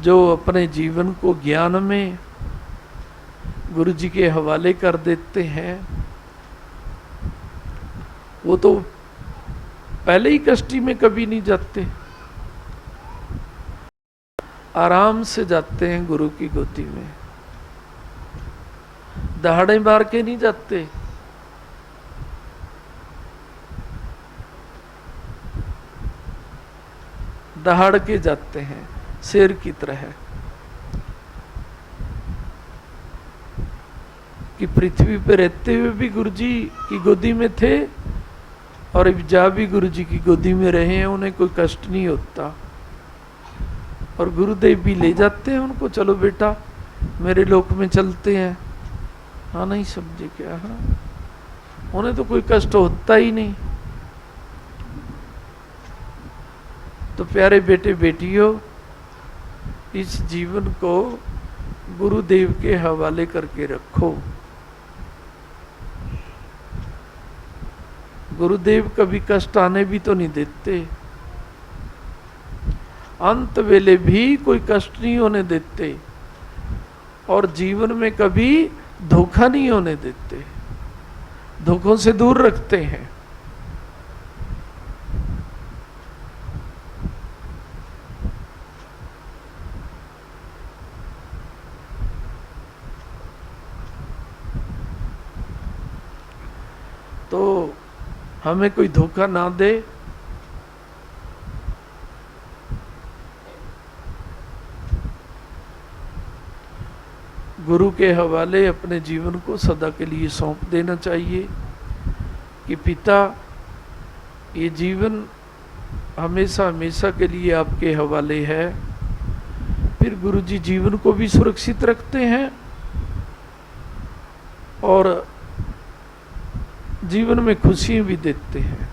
जो अपने जीवन को ज्ञान में गुरु जी के हवाले कर देते हैं, वो तो पहले ही कष्टी में कभी नहीं जाते, आराम से जाते हैं गुरु की गोदी में, दहाड़े मार के नहीं जाते। दहाड़ के जाते हैं शेर की तरह, कि पृथ्वी पे रहते हुए भी गुरु जी की गोदी में थे और अब जा भी गुरु जी की गोदी में रहे हैं, उन्हें कोई कष्ट नहीं होता। और गुरुदेव भी ले जाते हैं उनको, चलो बेटा मेरे लोक में चलते हैं। हाँ नहीं समझे क्या? हाँ, उन्हें तो कोई कष्ट होता ही नहीं। तो प्यारे बेटे बेटियों, इस जीवन को गुरुदेव के हवाले करके रखो। गुरुदेव कभी कष्ट आने भी तो नहीं देते, अंत वेले भी कोई कष्ट नहीं होने देते, और जीवन में कभी धोखा नहीं होने देते, धोखों से दूर रखते हैं। तो हमें कोई धोखा ना दे। गुरु के हवाले अपने जीवन को सदा के लिए सौंप देना चाहिए कि पिता ये जीवन हमेशा हमेशा के लिए आपके हवाले है। फिर गुरु जी जीवन को भी सुरक्षित रखते हैं और जीवन में खुशियां भी देते हैं।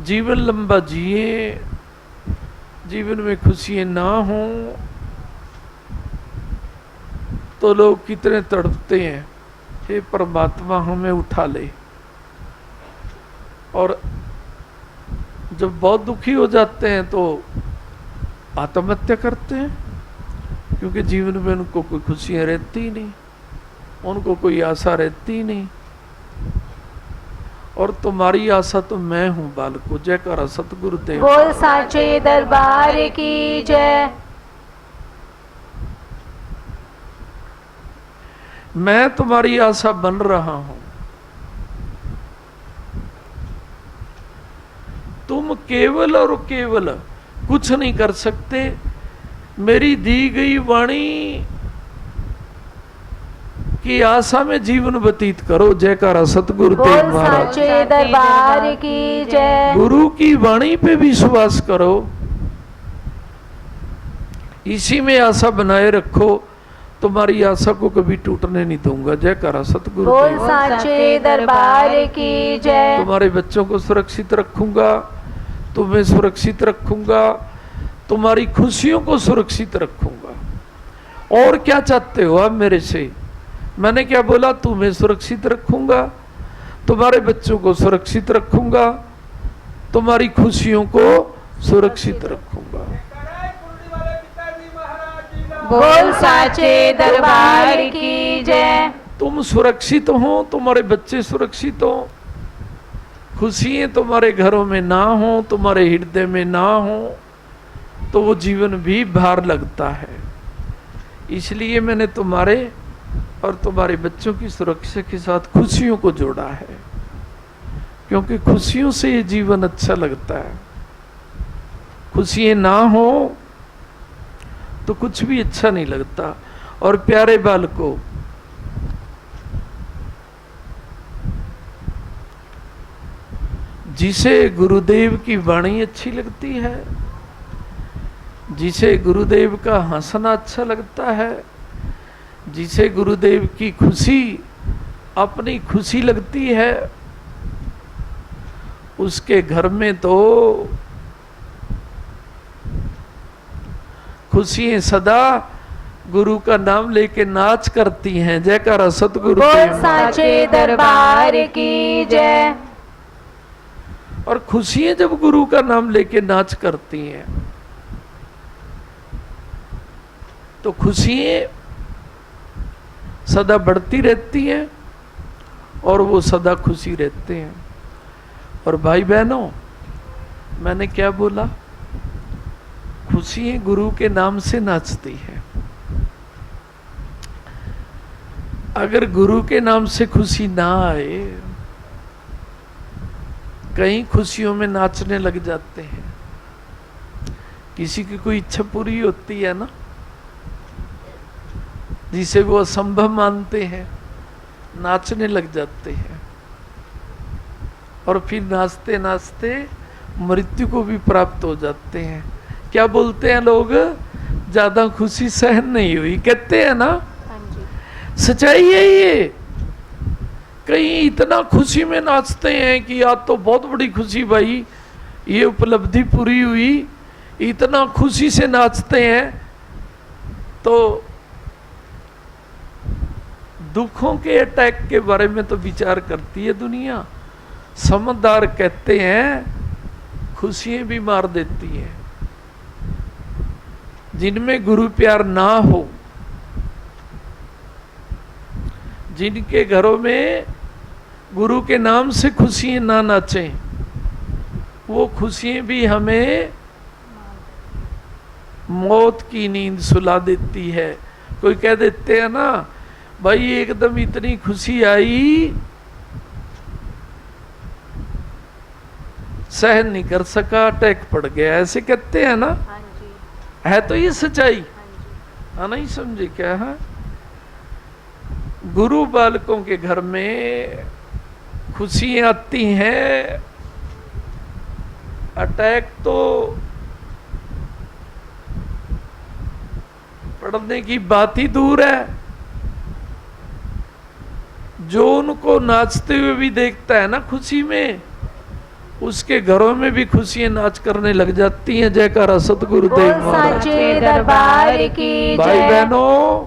जीवन लंबा जिए, जीवन में खुशियां ना हों तो लोग कितने तड़पते हैं, हे परमात्मा हमें उठा ले। और जब बहुत दुखी हो जाते हैं तो आत्महत्या करते हैं, क्योंकि जीवन में उनको कोई खुशियां रहती ही नहीं, उनको कोई आशा रहती नहीं। और तुम्हारी आशा तो मैं हूं बालको। जयकारा सतगुरुदेव बोल साचे दरबार की जय। मैं तुम्हारी आशा बन रहा हूं। तुम केवल और केवल कुछ नहीं कर सकते, मेरी दी गई वाणी की आशा में जीवन व्यतीत करो। जयकारा सतगुरुदेव महाराज साचे दरबार की जय। गुरु की वाणी पे विश्वास करो, इसी में आशा बनाए रखो। तुम्हारी आशा को कभी टूटने नहीं दूंगा। जयकारा सतगुरुदेव साचे दरबार की जय। तुम्हारे बच्चों को सुरक्षित रखूंगा, तुम्हें सुरक्षित रखूंगा, तुम्हारी खुशियों को सुरक्षित रखूंगा। और क्या चाहते हो आप मेरे से? मैंने क्या बोला? तुम्हें सुरक्षित रखूंगा, तुम्हारे बच्चों को सुरक्षित रखूंगा, तुम्हारी खुशियों को सुरक्षित रखूंगा। बोल साचे दरबार की जय। तुम सुरक्षित हो, तुम्हारे बच्चे सुरक्षित हो, खुशियां तुम्हारे घरों में ना हो, तुम्हारे हृदय में ना हो, तो वो जीवन भी भार लगता है। इसलिए मैंने तुम्हारे और तुम्हारे बच्चों की सुरक्षा के साथ खुशियों को जोड़ा है, क्योंकि खुशियों से ये जीवन अच्छा लगता है। खुशियां ना हो तो कुछ भी अच्छा नहीं लगता। और प्यारे बालकों, जिसे गुरुदेव की वाणी अच्छी लगती है, जिसे गुरुदेव का हंसना अच्छा लगता है, जिसे गुरुदेव की खुशी अपनी खुशी लगती है, उसके घर में तो खुशियां सदा गुरु का नाम लेके नाच करती हैं। जयकारा सतगुरु बोल साचे दरबार की जय। और खुशियां जब गुरु का नाम लेके नाच करती हैं तो खुशियां सदा बढ़ती रहती हैं और वो सदा खुशी रहते हैं। और भाई बहनों, मैंने क्या बोला? खुशियां गुरु के नाम से नाचती है। अगर गुरु के नाम से खुशी ना आए, कई खुशियों में नाचने लग जाते हैं। किसी की कोई इच्छा पूरी होती है ना, जिसे वो असंभव मानते हैं, नाचने लग जाते हैं और फिर नाचते नाचते मृत्यु को भी प्राप्त हो जाते हैं। क्या बोलते हैं लोग? ज्यादा खुशी सहन नहीं हुई, कहते हैं ना। सच्चाई है ये। कई इतना खुशी में नाचते हैं कि आज तो बहुत बड़ी खुशी भाई, ये उपलब्धि पूरी हुई, इतना खुशी से नाचते हैं। तो दुखों के अटैक के बारे में तो विचार करती है दुनिया। समझदार कहते हैं खुशियां भी मार देती हैं। जिनमें गुरु प्यार ना हो, जिनके घरों में गुरु के नाम से खुशियां ना नाचें, वो खुशियां भी हमें मौत की नींद सुला देती है। कोई कह देते हैं ना, भाई एकदम इतनी खुशी आई, सहन नहीं कर सका, अटैक पड़ गया, ऐसे कहते हैं ना। है तो ये सच्चाई। हाँ, नहीं समझे क्या है? गुरु बालकों के घर में खुशियां आती हैं, अटैक तो पढ़ने की बात ही दूर है। जो उनको नाचते हुए भी देखता है ना खुशी में, उसके घरों में भी खुशियां नाच करने लग जाती हैं। जयकारा सतगुरुदेव महाराज साचे दरबार की जय। भाई बहनों,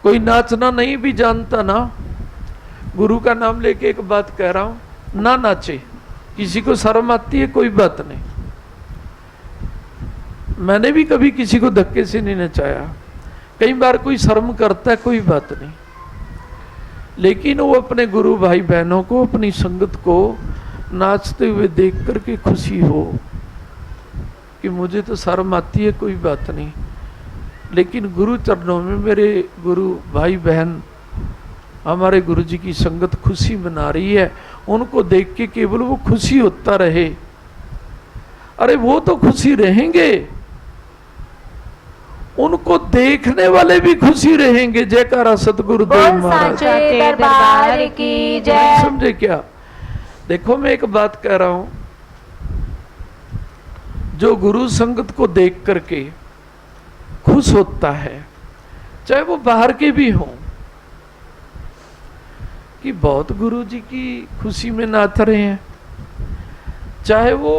कोई नाचना नहीं भी जानता ना, गुरु का नाम लेके एक बात कह रहा हूं, ना नाचे। किसी को शर्म आती है, कोई बात नहीं। मैंने भी कभी किसी को धक्के से नहीं नचाया। कई बार कोई शर्म करता है, कोई बात नहीं। लेकिन वो अपने गुरु भाई बहनों को, अपनी संगत को नाचते हुए देख करके खुशी हो कि मुझे तो शर्म आती है, कोई बात नहीं। लेकिन गुरु चरणों में मेरे गुरु भाई बहन, हमारे गुरु जी की संगत खुशी मना रही है, उनको देख के केवल वो खुशी होता रहे। अरे वो तो खुशी रहेंगे, उनको देखने वाले भी खुशी रहेंगे। जयकारा सतगुरुदेव महाराज दरबार की जय। समझे क्या? देखो, मैं एक बात कह रहा हूं, जो गुरु संगत को देख करके खुश होता है, चाहे वो बाहर के भी हों, कि बहुत गुरु जी की खुशी में नाच रहे हैं, चाहे वो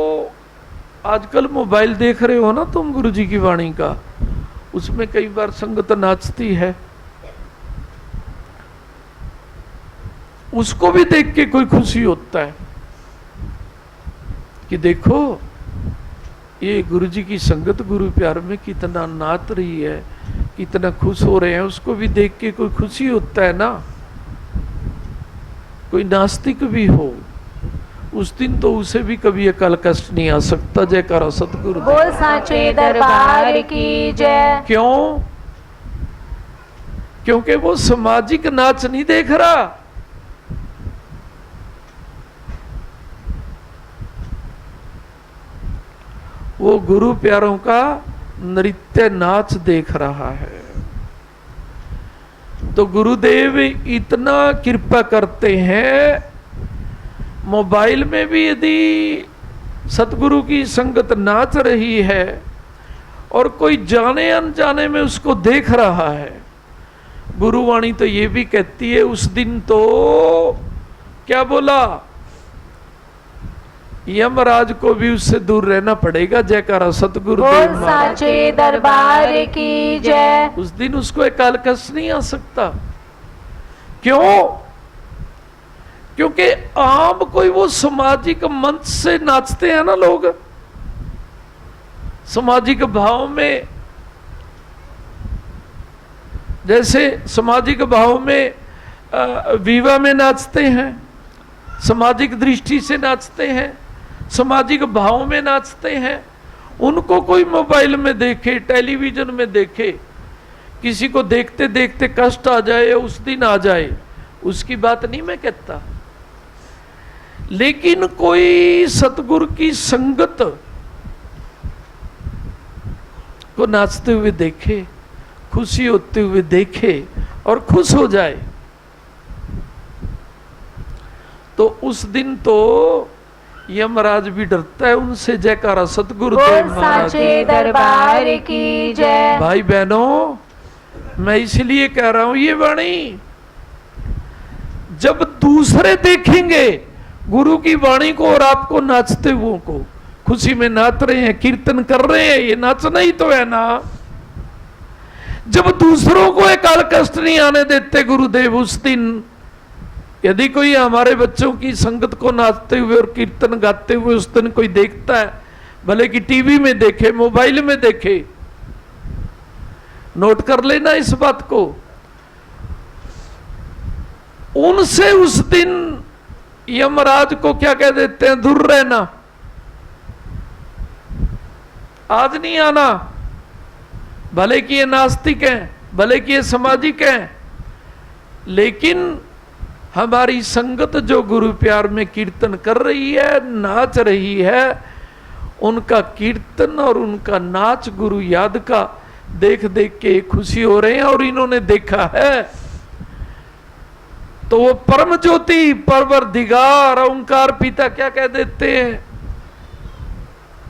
आजकल मोबाइल देख रहे हो ना तुम गुरु जी की वाणी का, उसमें कई बार संगत नाचती है, उसको भी देख के कोई खुशी होता है कि देखो ये गुरु जी की संगत गुरु प्यार में कितना नाच रही है, कितना खुश हो रहे हैं। उसको भी देख के कोई खुशी होता है ना। कोई नास्तिक भी हो, उस दिन तो उसे भी कभी अकाल कष्ट नहीं आ सकता। जयकारा सतगुरु बोल साचे दरबार की जय। क्यों? क्योंकि वो सामाजिक नाच नहीं देख रहा, वो गुरु प्यारों का नृत्य नाच देख रहा है। तो गुरुदेव इतना कृपा करते हैं, मोबाइल में भी यदि सतगुरु की संगत नाच रही है और कोई जाने अनजाने में उसको देख रहा है, गुरुवाणी तो ये भी कहती है उस दिन तो क्या बोला, यमराज को भी उससे दूर रहना पड़ेगा। जयकारा सतगुरुदेव बोल साचे दरबार की जय। उस दिन उसको एक कालकस नहीं आ सकता। क्यों? क्योंकि आम कोई वो सामाजिक मंच से नाचते हैं ना लोग, सामाजिक भाव में, जैसे सामाजिक भाव में विवाह में नाचते हैं, सामाजिक दृष्टि से नाचते हैं, सामाजिक भाव में नाचते हैं। उनको कोई मोबाइल में देखे, टेलीविजन में देखे, किसी को देखते देखते कष्ट आ जाए, उस दिन आ जाए, उसकी बात नहीं मैं कहता। लेकिन कोई सतगुरु की संगत को नाचते हुए देखे, खुशी होते हुए देखे और खुश हो जाए, तो उस दिन तो यमराज भी डरता है उनसे। जयकारा सतगुरुदेव महाराज साचे दरबार की जय। भाई बहनों, मैं इसलिए कह रहा हूं ये वाणी, जब दूसरे देखेंगे गुरु की वाणी को और आपको नाचते हुए को, खुशी में नाच रहे हैं, कीर्तन कर रहे हैं, ये नाचना ही तो है ना। जब दूसरों को एक काल कष्ट नहीं आने देते गुरुदेव, उस दिन यदि कोई हमारे बच्चों की संगत को नाचते हुए और कीर्तन गाते हुए उस दिन कोई देखता है, भले कि टीवी में देखे, मोबाइल में देखे, नोट कर लेना इस बात को, उनसे उस दिन यमराज को क्या कह देते हैं, दूर रहना, आज नहीं आना। भले कि ये नास्तिक हैं, भले कि ये सामाजिक हैं, लेकिन हमारी संगत जो गुरु प्यार में कीर्तन कर रही है, नाच रही है, उनका कीर्तन और उनका नाच गुरु याद का देख देख के खुशी हो रहे हैं। और इन्होंने देखा है तो वो परम ज्योति परवरदिगार ओंकार पिता क्या कह देते हैं,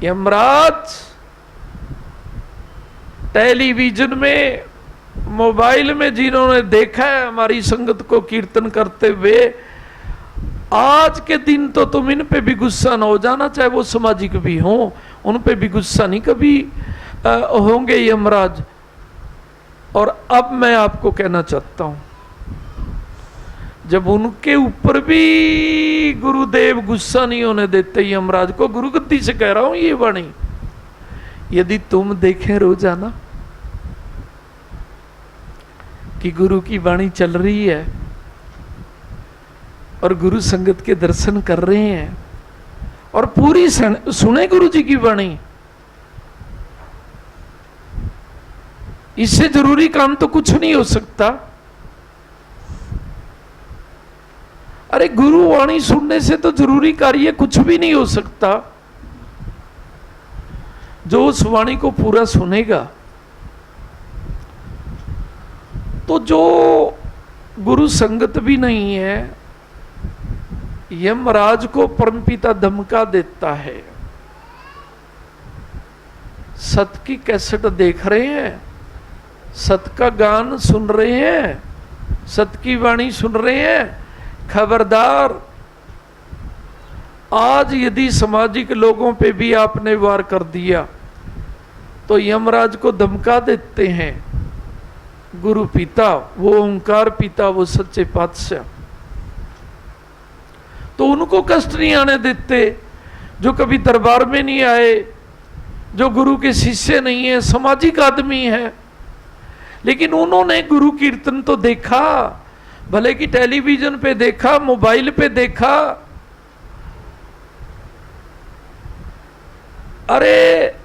यमराज टेलीविजन में, मोबाइल में जिन्होंने देखा है हमारी संगत को कीर्तन करते हुए, आज के दिन तो तुम इन पे भी गुस्सा ना हो जाना, चाहे वो सामाजिक भी हो, उन पे भी गुस्सा नहीं कभी होंगे यमराज। और अब मैं आपको कहना चाहता हूं, जब उनके ऊपर भी गुरुदेव गुस्सा नहीं होने देते यमराज को, गुरु गद्दी से कह रहा हूं ये वाणी, यदि तुम देखें रोजाना कि गुरु की वाणी चल रही है और गुरु संगत के दर्शन कर रहे हैं और पूरी सुने गुरु जी की वाणी, इससे जरूरी काम तो कुछ नहीं हो सकता। अरे गुरु वाणी सुनने से तो जरूरी कार्य कुछ भी नहीं हो सकता। जो उस वाणी को पूरा सुनेगा, तो जो गुरु संगत भी नहीं है, यमराज को परमपिता धमका देता है। सत की कैसेट देख रहे हैं, सत का गान सुन रहे हैं, सत की वाणी सुन रहे हैं, खबरदार, आज यदि सामाजिक लोगों पे भी आपने वार कर दिया तो यमराज को धमका देते हैं गुरु पिता, वो ओंकार पिता, वो सच्चे पातशाह। तो उनको कष्ट नहीं आने देते जो कभी दरबार में नहीं आए, जो गुरु के शिष्य नहीं है, सामाजिक आदमी है, लेकिन उन्होंने गुरु कीर्तन तो देखा, भले कि टेलीविजन पे देखा, मोबाइल पे देखा। अरे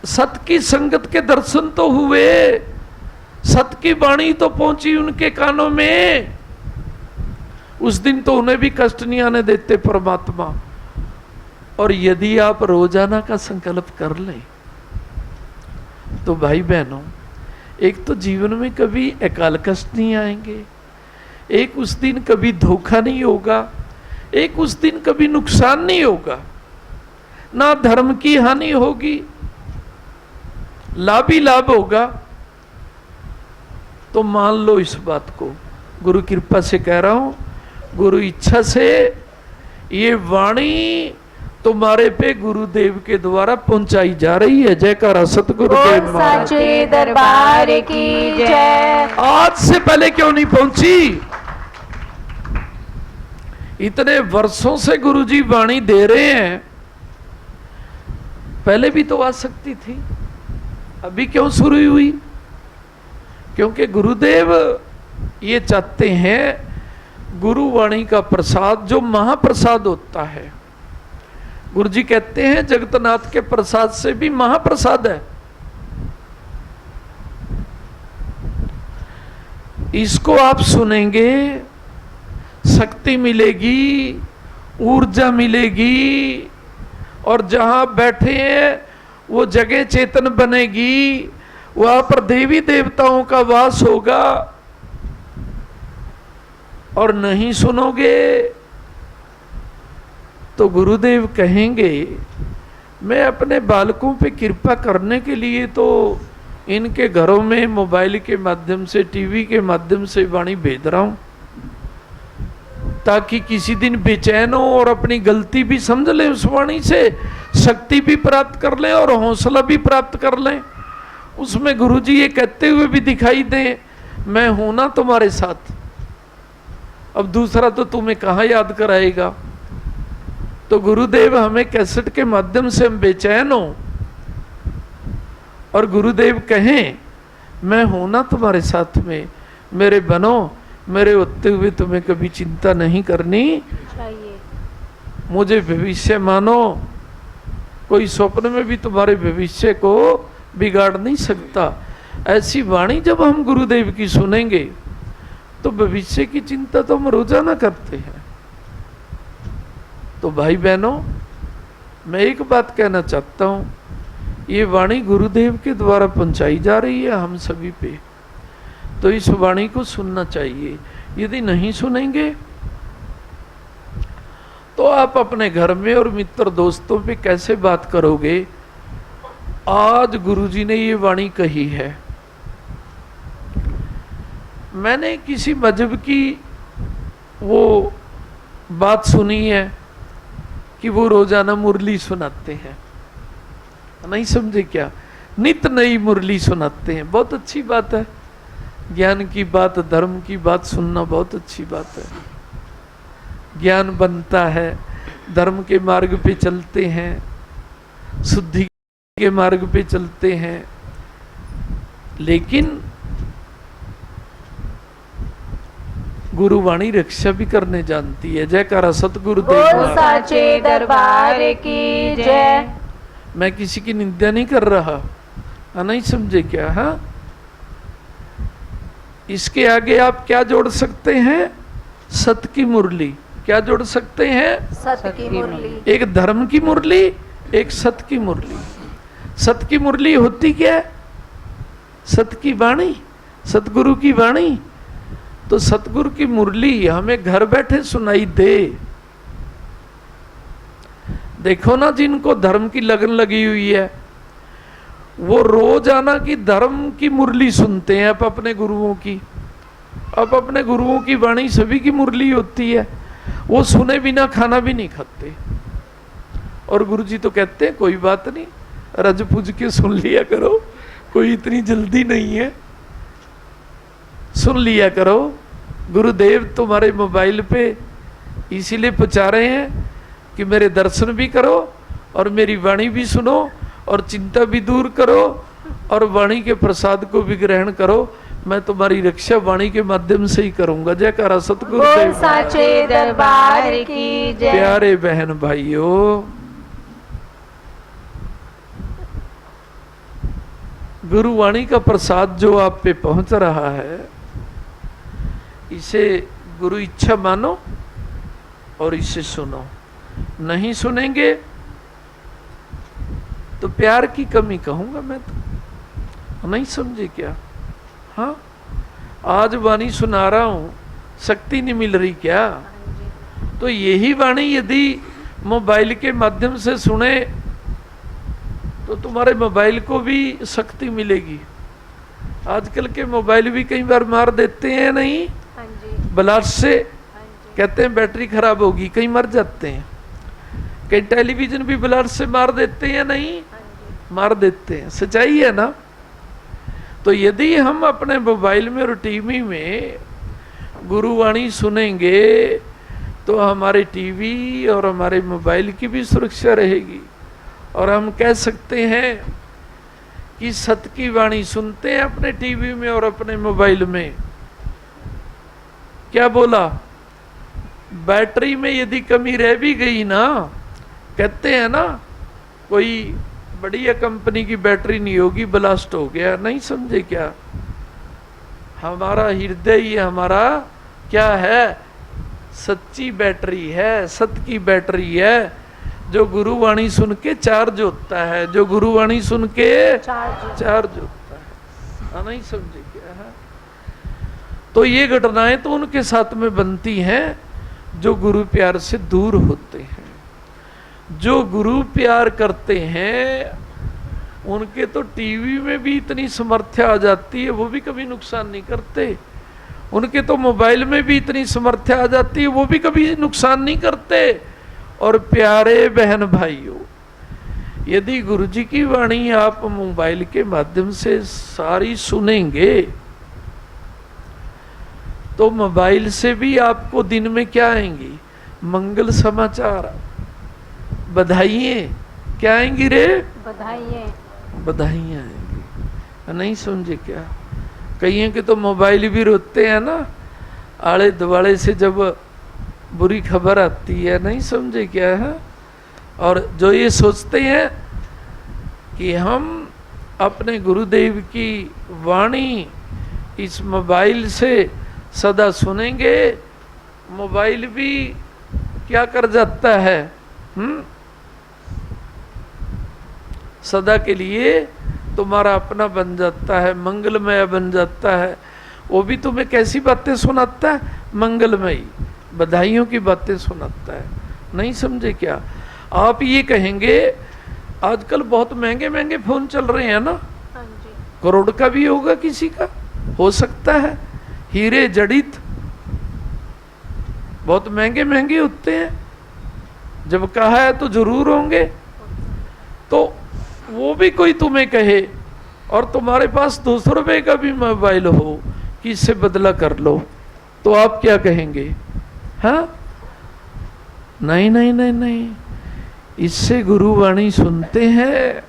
सत की संगत के दर्शन तो हुए, सत की वाणी तो पहुंची उनके कानों में। उस दिन तो उन्हें भी कष्ट नहीं आने देते परमात्मा। और यदि आप रोजाना का संकल्प कर लें तो भाई बहनों, एक तो जीवन में कभी अकाल कष्ट नहीं आएंगे, एक उस दिन कभी धोखा नहीं होगा, एक उस दिन कभी नुकसान नहीं होगा, ना धर्म की हानि होगी, लाभ ही लाभ होगा। तो मान लो इस बात को, गुरु कृपा से कह रहा हूं, गुरु इच्छा से ये वाणी तुम्हारे पे गुरुदेव के द्वारा पहुंचाई जा रही है। जयकारा सतगुरुदेव महाराज साचे दरबार की जय। आज से पहले क्यों नहीं पहुंची? इतने वर्षों से गुरुजी वाणी दे रहे हैं, पहले भी तो आ सकती थी, अभी क्यों शुरू हुई? क्योंकि गुरुदेव ये चाहते हैं, गुरुवाणी का प्रसाद जो महाप्रसाद होता है, गुरुजी कहते हैं जगन्नाथ के प्रसाद से भी महाप्रसाद है। इसको आप सुनेंगे, शक्ति मिलेगी, ऊर्जा मिलेगी, और जहां बैठे हैं वो जगह चेतन बनेगी, वहां पर देवी देवताओं का वास होगा। और नहीं सुनोगे तो गुरुदेव कहेंगे मैं अपने बालकों पे कृपा करने के लिए तो इनके घरों में मोबाइल के माध्यम से, टीवी के माध्यम से वाणी भेज रहा हूं, ताकि किसी दिन बेचैन हो और अपनी गलती भी समझ ले, उस वाणी से शक्ति भी प्राप्त कर ले और हौसला भी प्राप्त कर ले। उसमें गुरुजी ये कहते हुए भी दिखाई दे, मैं हूं ना तुम्हारे साथ। अब दूसरा तो तुम्हें कहां याद कराएगा? तो गुरुदेव हमें कैसेट के माध्यम से हम बेचैन हो और गुरुदेव कहें मैं हूं ना तुम्हारे साथ में, मेरे बनो, मेरे होते हुए तुम्हें कभी चिंता नहीं करनी चाहिए, मुझे भविष्य मानो, कोई स्वप्न में भी तुम्हारे भविष्य को बिगाड़ नहीं सकता। ऐसी वाणी जब हम गुरुदेव की सुनेंगे तो भविष्य की चिंता तो हम रोजाना करते हैं। तो भाई बहनों, मैं एक बात कहना चाहता हूं, ये वाणी गुरुदेव के द्वारा पहुंचाई जा रही है हम सभी पे, तो इस वाणी को सुनना चाहिए। यदि नहीं सुनेंगे तो आप अपने घर में और मित्र दोस्तों पे कैसे बात करोगे? आज गुरुजी ने ये वाणी कही है। मैंने किसी मजहब की वो बात सुनी है कि वो रोजाना मुरली सुनाते हैं, नहीं समझे क्या? नित नई मुरली सुनाते हैं, बहुत अच्छी बात है। ज्ञान की बात, धर्म की बात सुनना बहुत अच्छी बात है। ज्ञान बनता है, धर्म के मार्ग पे चलते हैं, शुद्धि के मार्ग पे चलते हैं। लेकिन गुरुवाणी रक्षा भी करने जानती है। जयकारा सतगुरुदेव साचे दरबार की जय। मैं किसी की निंदा नहीं कर रहा, नहीं समझे क्या? हाँ, इसके आगे आप क्या जोड़ सकते हैं? सत की मुरली। क्या जोड़ सकते हैं? सत की मुरली। एक धर्म की मुरली, एक सत की मुरली। सत की मुरली होती क्या है? सत की वाणी, सतगुरु की वाणी। तो सतगुरु की मुरली हमें घर बैठे सुनाई दे। देखो ना, जिनको धर्म की लगन लगी हुई है वो रोजाना की धर्म की मुरली सुनते हैं। अब अपने गुरुओं की, अब अपने गुरुओं की वाणी सभी की मुरली होती है, वो सुने बिना खाना भी नहीं खाते। और गुरुजी तो कहते हैं कोई बात नहीं, रज पूज के सुन लिया करो, कोई इतनी जल्दी नहीं है, सुन लिया करो। गुरुदेव तुम्हारे मोबाइल पे इसीलिए पहुंचा रहे हैं कि मेरे दर्शन भी करो और मेरी वाणी भी सुनो और चिंता भी दूर करो और वाणी के प्रसाद को भी ग्रहण करो। मैं तुम्हारी रक्षा वाणी के माध्यम से ही करूंगा। जयकारा सतगुरुदेव साचे दरबार की जय। प्यारे बहन भाइयों, गुरुवाणी का प्रसाद जो आप पे पहुंच रहा है, इसे गुरु इच्छा मानो और इसे सुनो। नहीं सुनेंगे तो प्यार की कमी कहूंगा मैं तो। नहीं समझे क्या? हाँ, आज वाणी सुना रहा हूं, शक्ति नहीं मिल रही क्या? तो यही वाणी यदि मोबाइल के माध्यम से सुने तो तुम्हारे मोबाइल को भी शक्ति मिलेगी। आजकल के मोबाइल भी कई बार मार देते हैं, नहीं ब्लास्ट से, कहते हैं बैटरी खराब होगी, कई मर जाते हैं। कई टेलीविजन भी ब्लास्ट से मार देते हैं, नहीं मार देते हैं। सच्चाई है ना? तो यदि हम अपने मोबाइल में और टीवी में गुरुवाणी सुनेंगे तो हमारे टीवी और हमारे मोबाइल की भी सुरक्षा रहेगी। और हम कह सकते हैं कि सत की वाणी सुनते हैं अपने टीवी में और अपने मोबाइल में। क्या बोला? बैटरी में यदि कमी रह भी गई ना, कहते हैं ना कोई बढ़िया कंपनी की बैटरी नहीं होगी, ब्लास्ट हो गया। नहीं समझे क्या? हमारा हृदय ही हमारा क्या है? सच्ची बैटरी है, सत की बैटरी है, जो गुरुवाणी सुन के चार्ज होता है, जो गुरुवाणी सुन के चार्ज होता है। नहीं समझे क्या है? तो ये घटनाएं तो उनके साथ में बनती हैं जो गुरु प्यार से दूर होते हैं। जो गुरु प्यार करते हैं उनके तो टीवी में भी इतनी समर्थ्य आ जाती है, वो भी कभी नुकसान नहीं करते। उनके तो मोबाइल में भी इतनी समर्थ्य आ जाती है, वो भी कभी नुकसान नहीं करते। और प्यारे बहन भाइयों, यदि गुरु जी की वाणी आप मोबाइल के माध्यम से सारी सुनेंगे तो मोबाइल से भी आपको दिन में क्या आएंगी? मंगल समाचार, बधाइयाँ। क्या आएंगी रे? बधाइयाँ आएंगी। नहीं समझे क्या? कईयों के तो मोबाइल भी रोते हैं ना, आले दुआले से जब बुरी खबर आती है। नहीं समझे क्या है? और जो ये सोचते हैं कि हम अपने गुरुदेव की वाणी इस मोबाइल से सदा सुनेंगे, मोबाइल भी क्या कर जाता है? सदा के लिए तुम्हारा अपना बन जाता है, मंगलमय बन जाता है। वो भी तुम्हें कैसी बातें सुनाता है? मंगलमयी, बधाइयों की बातें सुनाता है। नहीं समझे क्या? आप ये कहेंगे आजकल बहुत महंगे महंगे फोन चल रहे हैं ना, करोड़ का भी होगा, किसी का हो सकता है, हीरे जड़ित बहुत महंगे महंगे होते हैं। जब कहा है तो जरूर होंगे। तो वो भी कोई तुम्हें कहे और तुम्हारे पास 200 रुपए का भी मोबाइल हो कि इससे बदला कर लो, तो आप क्या कहेंगे? हाँ, नहीं नहीं नहीं नहीं, इससे गुरु वाणी सुनते हैं,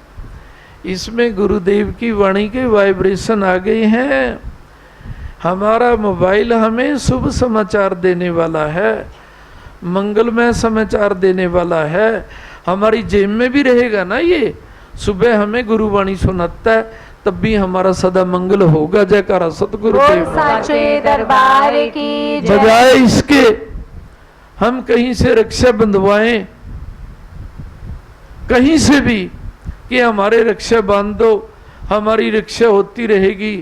इसमें गुरुदेव की वाणी के वाइब्रेशन आ गए हैं। हमारा मोबाइल हमें शुभ समाचार देने वाला है, मंगलमय समाचार देने वाला है। हमारी जेब में भी रहेगा ना ये, सुबह हमें गुरुवाणी सुनाता है, तब भी हमारा सदा मंगल होगा। जयकारा सतगुरुदेव साचे दरबार की जय। बजाय इसके हम कहीं से रक्षा बंधवाएं, कहीं से भी कि हमारे रक्षा बांध दो, हमारी रक्षा होती रहेगी।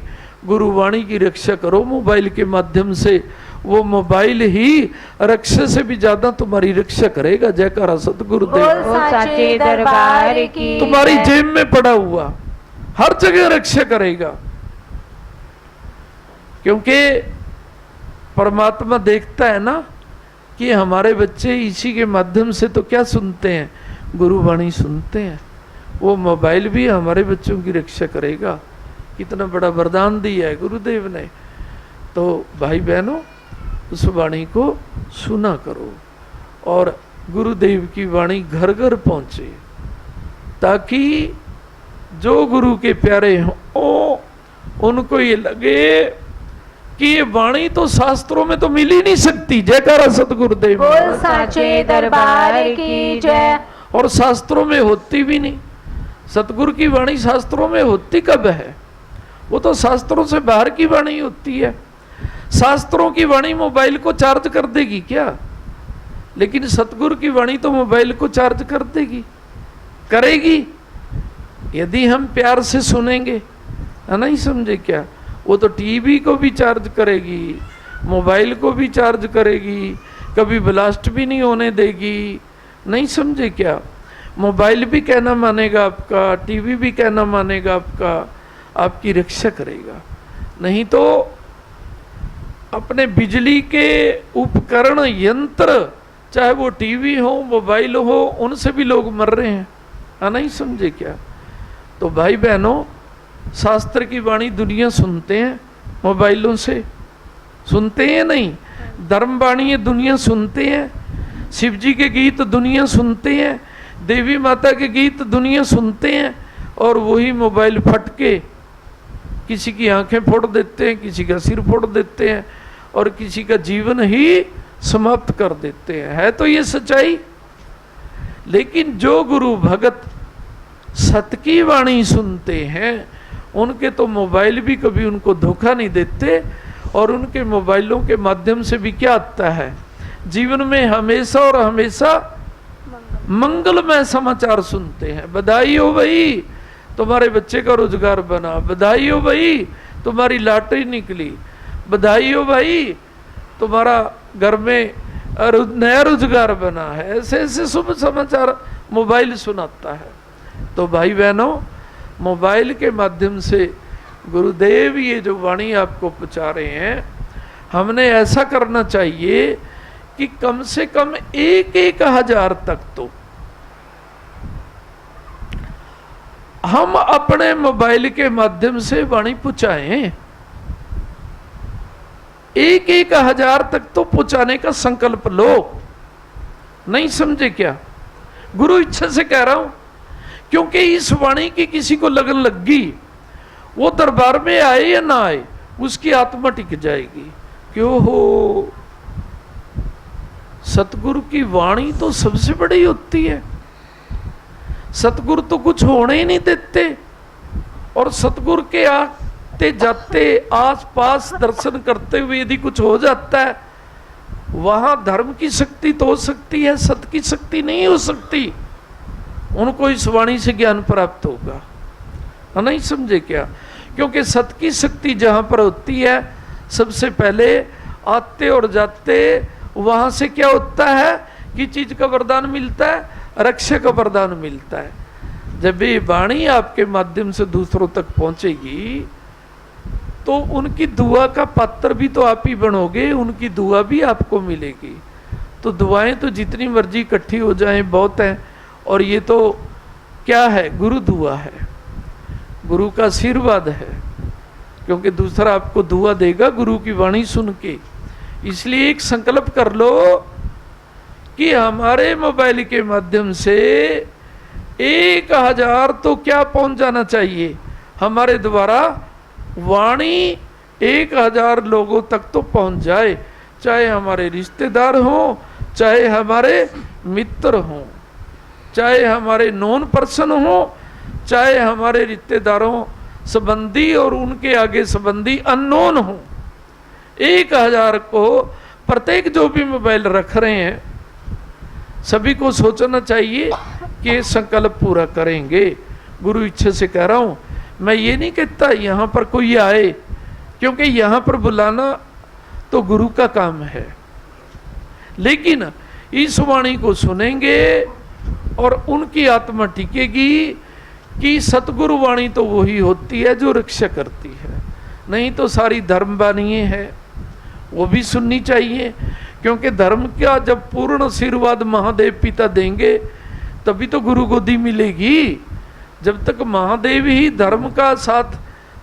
गुरुवाणी की रक्षा करो मोबाइल के माध्यम से, वो मोबाइल ही रक्षा से भी ज्यादा तुम्हारी रक्षा करेगा। जयकारा सतगुरुदेव साचे दरबार की। तुम्हारी जेब में पड़ा हुआ हर जगह रक्षा करेगा, क्योंकि परमात्मा देखता है ना कि हमारे बच्चे इसी के माध्यम से तो क्या सुनते हैं? गुरुवाणी सुनते हैं। वो मोबाइल भी हमारे बच्चों की रक्षा करेगा। कितना बड़ा वरदान दिया है गुरुदेव ने। तो भाई बहनों, उस वाणी को सुना करो और गुरुदेव की वाणी घर घर पहुंचे, ताकि जो गुरु के प्यारे हों उनको ये लगे कि ये वाणी तो शास्त्रों में तो मिल ही नहीं सकती। जयकारा सतगुरुदेव बोल साचे दरबार की जय। और शास्त्रों में होती भी नहीं। सतगुरु की वाणी शास्त्रों में होती कब है? वो तो शास्त्रों से बाहर की वाणी होती है। शास्त्रों की वाणी मोबाइल को चार्ज कर देगी क्या? लेकिन सतगुरु की वाणी तो मोबाइल को चार्ज कर देगी, करेगी यदि हम प्यार से सुनेंगे, है नहीं समझे क्या? वो तो टीवी को भी चार्ज करेगी, मोबाइल को भी चार्ज करेगी, कभी ब्लास्ट भी नहीं होने देगी, नहीं समझे क्या? मोबाइल भी कहना मानेगा आपका, टीवी भी कहना मानेगा आपका, आपकी रक्षा करेगा। नहीं तो अपने बिजली के उपकरण यंत्र, चाहे वो टीवी हो मोबाइल हो, उनसे भी लोग मर रहे हैं, है नहीं समझे क्या? तो भाई बहनों, शास्त्र की वाणी दुनिया सुनते हैं, मोबाइलों से सुनते हैं नहीं, धर्म वाणी दुनिया सुनते हैं, शिव जी के गीत दुनिया सुनते हैं, देवी माता के गीत दुनिया सुनते हैं, और वही मोबाइल फट के किसी की आंखें फोड़ देते हैं, किसी का सिर फोड़ देते हैं, और किसी का जीवन ही समाप्त कर देते हैं। है तो ये सच्चाई। लेकिन जो गुरु भगत सत की वाणी सुनते हैं, उनके तो मोबाइल भी कभी उनको धोखा नहीं देते, और उनके मोबाइलों के माध्यम से भी क्या आता है, जीवन में हमेशा और हमेशा मंगलमय समाचार सुनते हैं। बधाई हो भाई, तुम्हारे बच्चे का रोजगार बना, बधाई हो भाई, तुम्हारी लॉटरी निकली, बधाई हो भाई, तुम्हारा घर में नया रोजगार बना है। ऐसे ऐसे शुभ समाचार मोबाइल सुनाता है। तो भाई बहनों, मोबाइल के माध्यम से गुरुदेव ये जो वाणी आपको पहुंचा रहे हैं, हमने ऐसा करना चाहिए कि कम से कम 1,000 तक तो हम अपने मोबाइल के माध्यम से वाणी पहुंचाएं। 1,000 तक तो पहुंचाने का संकल्प लो, नहीं समझे क्या? गुरु इच्छा से कह रहा हूं, क्योंकि इस वाणी की किसी को लगन लग गई, वो दरबार में आए या ना आए, उसकी आत्मा टिक जाएगी। क्यों हो? सतगुरु की वाणी तो सबसे बड़ी होती है। सतगुरु तो कुछ होने ही नहीं देते, और सतगुरु के आते जाते आस पास दर्शन करते हुए यदि कुछ हो जाता है, वहां धर्म की शक्ति तो हो सकती है, सत की शक्ति नहीं हो सकती। उनको इस वाणी से ज्ञान प्राप्त होगा, नहीं समझे क्या? क्योंकि सत की शक्ति जहां पर होती है, सबसे पहले आते और जाते वहां से क्या होता है कि चीज का वरदान मिलता है, रक्षा का वरदान मिलता है। जब ये वाणी आपके माध्यम से दूसरों तक पहुंचेगी, तो उनकी दुआ का पात्र भी तो आप ही बनोगे, उनकी दुआ भी आपको मिलेगी। तो दुआएं तो जितनी मर्जी इकट्ठी हो जाएं बहुत है, और ये तो क्या है? गुरु दुआ है, गुरु का आशीर्वाद है, क्योंकि दूसरा आपको दुआ देगा गुरु की वाणी सुन के। इसलिए एक संकल्प कर लो कि हमारे मोबाइल के माध्यम से 1,000 तो क्या पहुंच जाना चाहिए, हमारे द्वारा वाणी 1,000 लोगों तक तो पहुंच जाए, चाहे हमारे रिश्तेदार हों, चाहे हमारे मित्र हों, चाहे हमारे नॉन पर्सन हों, चाहे हमारे रिश्तेदारों संबंधी और उनके आगे संबंधी अननोन हों। 1,000 को प्रत्येक जो भी मोबाइल रख रहे हैं, सभी को सोचना चाहिए कि संकल्प पूरा करेंगे। गुरु इच्छा से कह रहा हूं, मैं ये नहीं कहता यहां पर कोई आए, क्योंकि यहां पर बुलाना तो गुरु का काम है, लेकिन इस वाणी को सुनेंगे और उनकी आत्मा टिकेगी कि सतगुरु वाणी तो वही होती है जो रक्षा करती है। नहीं तो सारी धर्म वाणियां हैं, वो भी सुननी चाहिए, क्योंकि धर्म का जब पूर्ण आशीर्वाद महादेव पिता देंगे तभी तो गुरु गोदी मिलेगी। जब तक महादेव ही धर्म का साथ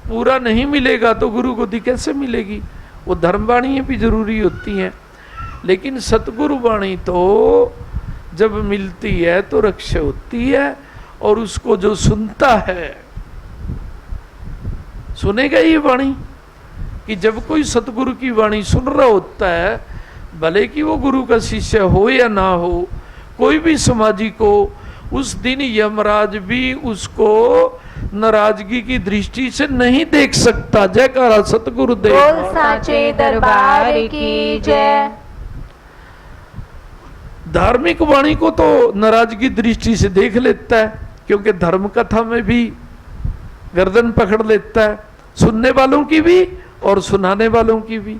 पूरा नहीं मिलेगा तो गुरु गोदी कैसे मिलेगी? वो धर्म वाणी भी जरूरी होती हैं, लेकिन सतगुरु वाणी तो जब मिलती है तो रक्षा होती है, और उसको जो सुनता है सुनेगा ये वाणी। कि जब कोई सतगुरु की वाणी सुन रहा होता है, भले कि वो गुरु का शिष्य हो या ना हो, कोई भी समाजी को, उस दिन यमराज भी उसको नाराजगी की दृष्टि से नहीं देख सकता। जयकारा सतगुरुदेव। बोल साचे दरबार की जय। धार्मिक वाणी को तो नाराजगी दृष्टि से देख लेता है, क्योंकि धर्म कथा में भी गर्दन पकड़ लेता है, सुनने वालों की भी और सुनाने वालों की भी।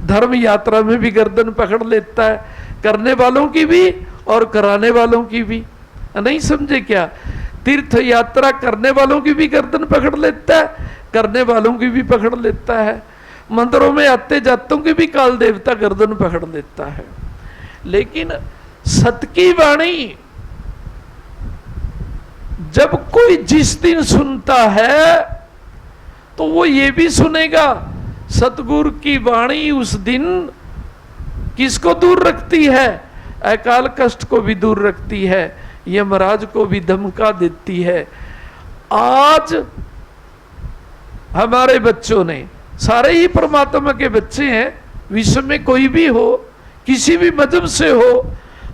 धर्म यात्रा में भी गर्दन पकड़ लेता है, करने वालों की भी और कराने वालों की भी। नहीं समझे क्या? तीर्थ यात्रा करने वालों की भी गर्दन पकड़ लेता है, करने वालों की भी पकड़ लेता है। मंदिरों में आते जातों की भी काल देवता गर्दन पकड़ लेता है। लेकिन सत की वाणी जब कोई जिस दिन सुनता है तो वो ये भी सुनेगा, सतगुरु की वाणी उस दिन किसको दूर रखती है? अकाल कष्ट को भी दूर रखती है, यमराज को भी धमका देती है। आज हमारे बच्चों ने, सारे ही परमात्मा के बच्चे हैं, विश्व में कोई भी हो, किसी भी मजहब से हो,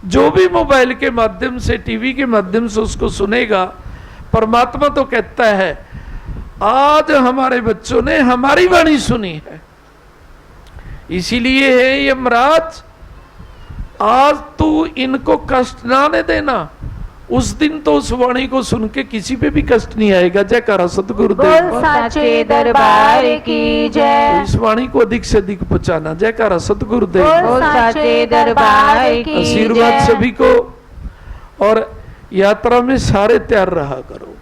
जो भी मोबाइल के माध्यम से, टीवी के माध्यम से उसको सुनेगा, परमात्मा तो कहता है आज हमारे बच्चों ने हमारी वाणी सुनी है। इसीलिए है यमराज, आज तू इनको कष्ट ना ने देना। उस दिन तो उस वाणी को सुन के किसी पे भी कष्ट नहीं आएगा। जयकारा सतगुरुदेव। बोल साचे दरबार की जय। तो इस वाणी को अधिक से अधिक पहुंचाना। जयकारा सतगुरुदेव। बोल साचे दरबार की आशीर्वाद जय। सभी को। और यात्रा में सारे तैयार रहा करो।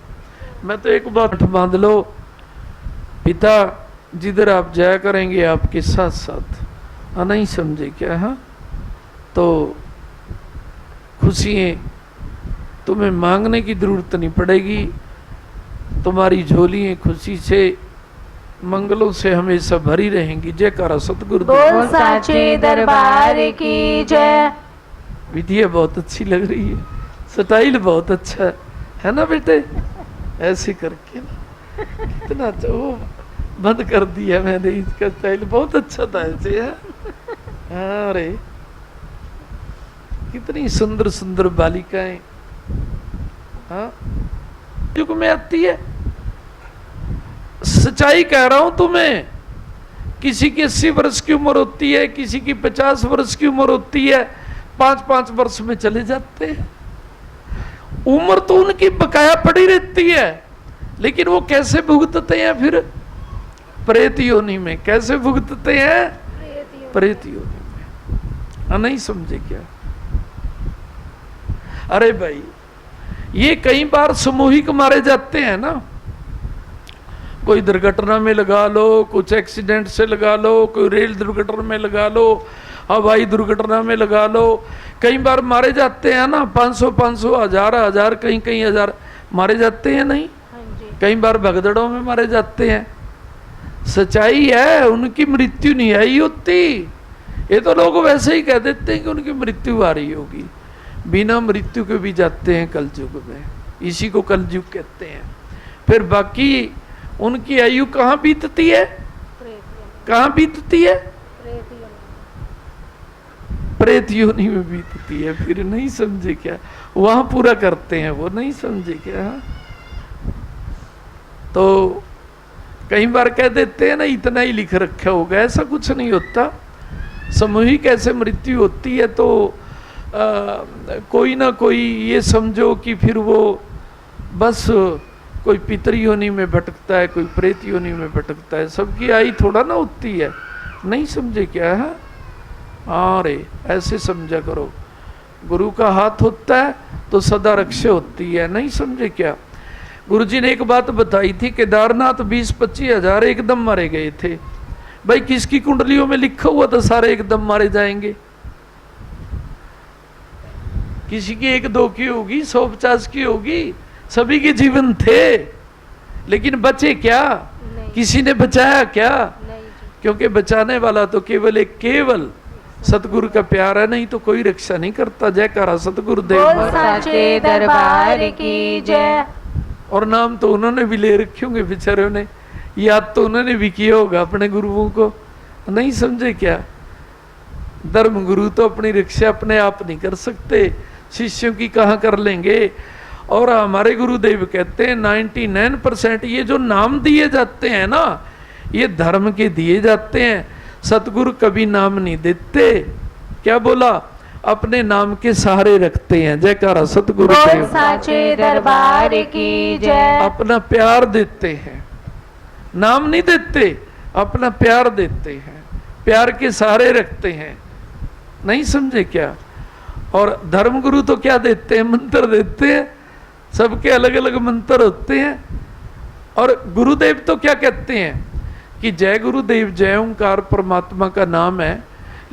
मैं तो एक बात बांध लो, पिता जिधर आप जाया करेंगे आपके साथ साथ। नहीं समझे क्या? हाँ, तो खुशियां तुम्हें मांगने की जरूरत नहीं पड़ेगी। तुम्हारी झोलियां खुशी से, मंगलों से हमेशा भरी रहेंगी। जयकारा सतगुरुदेव। बोल साचे दरबार की जय। विधिया बहुत अच्छी लग रही है, स्टाइल बहुत अच्छा है ना बेटे? ऐसे करके ना कितना अच्छा, वो बंद कर दिया मैंने, इसका स्टाइल बहुत अच्छा था ऐसे है। अरे कितनी सुंदर सुंदर बालिकाएं हाँ युग में आती है। सच्चाई कह रहा हूं तुम्हें, किसी की 80 वर्ष की उम्र होती है, किसी की 50 वर्ष की उम्र होती है, 5-5 वर्ष में चले जाते हैं। उम्र तो उनकी बकाया पड़ी रहती है, लेकिन वो कैसे भुगतते हैं फिर? प्रेत योनि में। कैसे भुगतते हैं? प्रेत योनि में। नहीं समझे क्या? अरे भाई, ये कई बार सामूहिक मारे जाते हैं ना। कोई दुर्घटना में लगा लो, कुछ एक्सीडेंट से लगा लो, कोई रेल दुर्घटना में लगा लो, हवाई दुर्घटना में लगा लो। कई बार मारे जाते हैं ना, 500, 1000, कहीं हजार मारे जाते हैं। नहीं, कई बार भगदड़ों में मारे जाते हैं। सच्चाई है, उनकी मृत्यु नहीं आई होती। ये तो लोग वैसे ही कह देते हैं कि उनकी मृत्यु आ रही होगी। बिना मृत्यु के भी जाते हैं कलयुग में, इसी को कलयुग कहते हैं। फिर बाकी उनकी आयु कहाँ बीतती है? कहाँ बीतती है? प्रेत योनि में बीतती है। फिर नहीं समझे क्या? वहां पूरा करते हैं वो। नहीं समझे क्या? तो कई बार कह देते हैं ना, इतना ही लिख रखा होगा। ऐसा कुछ नहीं होता। सामूहिक ऐसे मृत्यु होती है तो कोई ना कोई ये समझो कि फिर वो बस कोई पितर योनि में भटकता है, कोई प्रेत योनि में भटकता है। सबकी आई थोड़ा ना होती है। नहीं समझे क्या? है अरे ऐसे समझा करो, गुरु का हाथ होता है तो सदा रक्षा होती है। नहीं समझे क्या? गुरुजी ने एक बात बताई थी, केदारनाथ 20-25 हजार एकदम मारे गए थे। भाई किसकी कुंडलियों में लिखा हुआ था सारे एकदम मारे जाएंगे? किसी की 1-2 की होगी, 150 की होगी, सभी के जीवन थे, लेकिन बचे क्या? किसी ने बचाया क्या? क्योंकि बचाने वाला तो केवल सतगुरु का प्यार है, नहीं तो कोई रक्षा नहीं करता। जयकारा सतगुरुदेव। साचे दरबार की जय। और नाम तो उन्होंने भी ले रखे होंगे बेचारों ने, याद तो उन्होंने भी किया होगा अपने गुरुओं को। नहीं समझे क्या? धर्म गुरु तो अपनी रक्षा अपने आप नहीं कर सकते, शिष्यों की कहाँ कर लेंगे। और हमारे गुरुदेव कहते हैं 99% ये जो नाम दिए जाते हैं ना, ये धर्म के दिए जाते हैं। सतगुरु कभी नाम नहीं देते। क्या बोला? अपने नाम के सहारे रखते हैं। जयकारा सतगुरु बोल साचे दरबार की जय। अपना प्यार देते हैं, नाम नहीं देते, अपना प्यार देते हैं, प्यार के सहारे रखते हैं। नहीं समझे क्या? और धर्मगुरु तो क्या देते हैं? मंत्र देते हैं। सबके अलग अलग मंत्र होते हैं। और गुरुदेव तो क्या कहते हैं कि जय गुरुदेव, जय ओंकार परमात्मा का नाम है।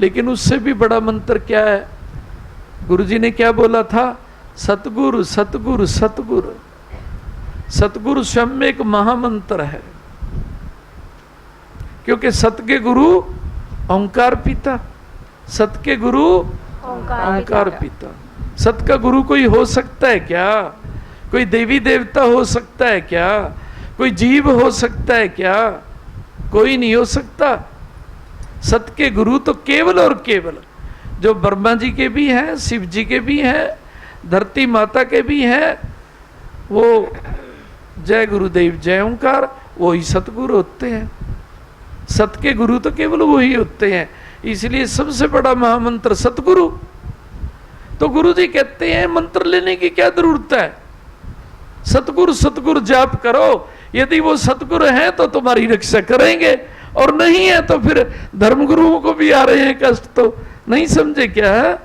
लेकिन उससे भी बड़ा मंत्र क्या है? गुरुजी ने क्या बोला था? सतगुरु सतगुरु सतगुरु। सतगुरु स्वयं एक महामंत्र है, क्योंकि सत के गुरु ओंकार पिता, सत के गुरु ओंकार पिता। सत का गुरु कोई हो सकता है क्या? कोई देवी देवता हो सकता है क्या? कोई जीव हो सकता है क्या? कोई नहीं हो सकता। सत के गुरु तो केवल और केवल जो ब्रह्मा जी के भी हैं, शिव जी के भी हैं, धरती माता के भी हैं, वो जय गुरुदेव जय ओंकार, वो ही सतगुरु होते हैं। सत के गुरु तो केवल वही होते हैं। इसलिए सबसे बड़ा महामंत्र सतगुरु। तो गुरु जी कहते हैं मंत्र लेने की क्या जरूरत है? सतगुरु सतगुरु जाप करो। यदि वो सतगुरु हैं तो तुम्हारी रक्षा करेंगे, और नहीं है तो फिर धर्मगुरुओं को भी आ रहे हैं कष्ट। तो नहीं समझे क्या है?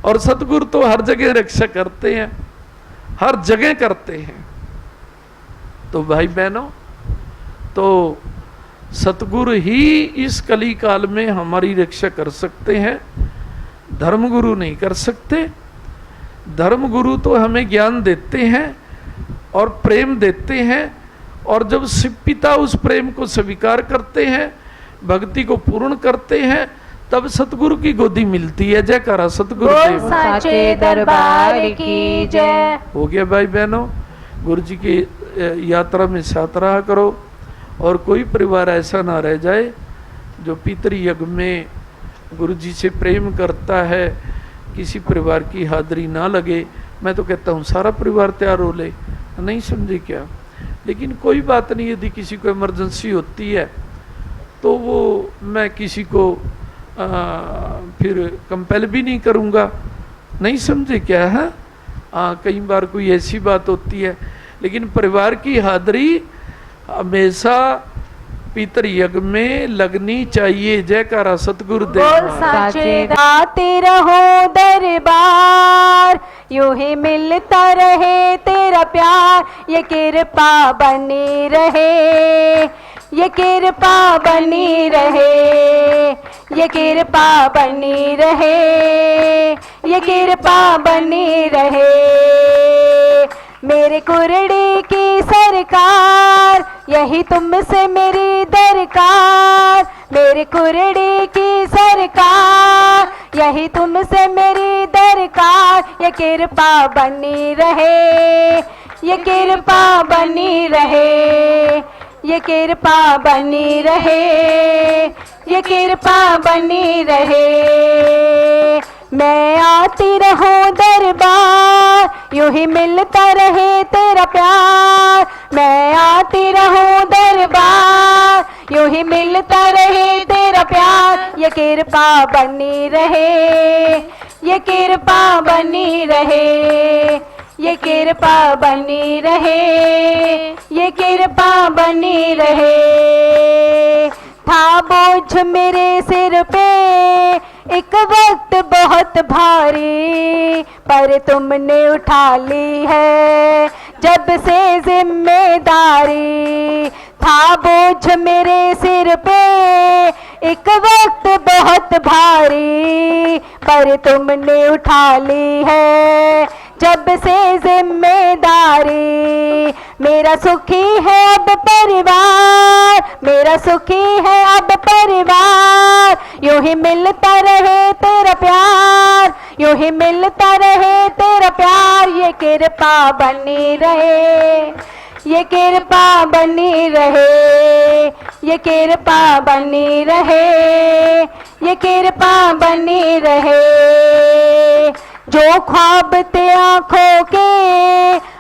और सतगुरु तो हर जगह रक्षा करते हैं, हर जगह करते हैं। तो भाई बहनों, तो सतगुरु ही इस कली काल में हमारी रक्षा कर सकते हैं, धर्मगुरु नहीं कर सकते। धर्मगुरु तो हमें ज्ञान देते हैं और प्रेम देते हैं, और जब शिव पिता उस प्रेम को स्वीकार करते हैं, भक्ति को पूर्ण करते हैं, तब सतगुरु की गोदी मिलती है। जयकारा सतगुरु देव साचे दरबार की जय। हो गया भाई बहनों, गुरु जी की यात्रा में साथ रहा करो, और कोई परिवार ऐसा ना रह जाए जो पितृयज्ञ में गुरु जी से प्रेम करता है, किसी परिवार की हाजिरी ना लगे। मैं तो कहता हूँ सारा परिवार तैयार हो ले। नहीं समझे क्या? लेकिन कोई बात नहीं, यदि किसी को इमरजेंसी होती है तो वो मैं किसी को फिर कंपेल भी नहीं करूँगा। नहीं समझे क्या है? कई बार कोई ऐसी बात होती है, लेकिन परिवार की हाजिरी हमेशा पितृयज्ञ में लगनी चाहिए। जयकारा सतगुरुदेव साचे आते रहो दरबार, यूं ही मिलता रहे तेरा प्यार, ये कृपा बनी रहे, ये कृपा बनी रहे, ये कृपा बनी रहे, ये कृपा बनी रहे। मेरे कुरड़ी की सरकार, यही तुमसे मेरी दरकार। मेरे कुरड़ी की सरकार, यही तुमसे मेरी दरकार। ये कृपा बनी रहे, ये कृपा बनी रहे, ये कृपा बनी रहे, ये कृपा बनी रहे। मैं आती रहूं दरबार, यूं ही मिलता रहे तेरा प्यार। मैं आती रहूं दरबार, यूं ही मिलता रहे तेरा प्यार। ये कृपा बनी रहे, ये कृपा बनी रहे, ये कृपा बनी रहे, ये कृपा बनी रहे। था बोझ मेरे सिर पे एक वक्त बहुत भारी, पर तुमने उठा ली है जब से जिम्मेदारी। था बोझ मेरे सिर पे एक वक्त बहुत भारी, पर तुमने उठा ली है जब से जिम्मेदारी। मेरा सुखी है अब परिवार, मेरा सुखी है अब परिवार। यूं ही मिलता रहे तेरा प्यार, यूं ही मिलता रहे तेरा प्यार। ये कृपा बनी रहे, ये कृपा बनी रहे, ये कृपा बनी रहे, ये कृपा बनी रहे। जो ख्वाब थे आँखों के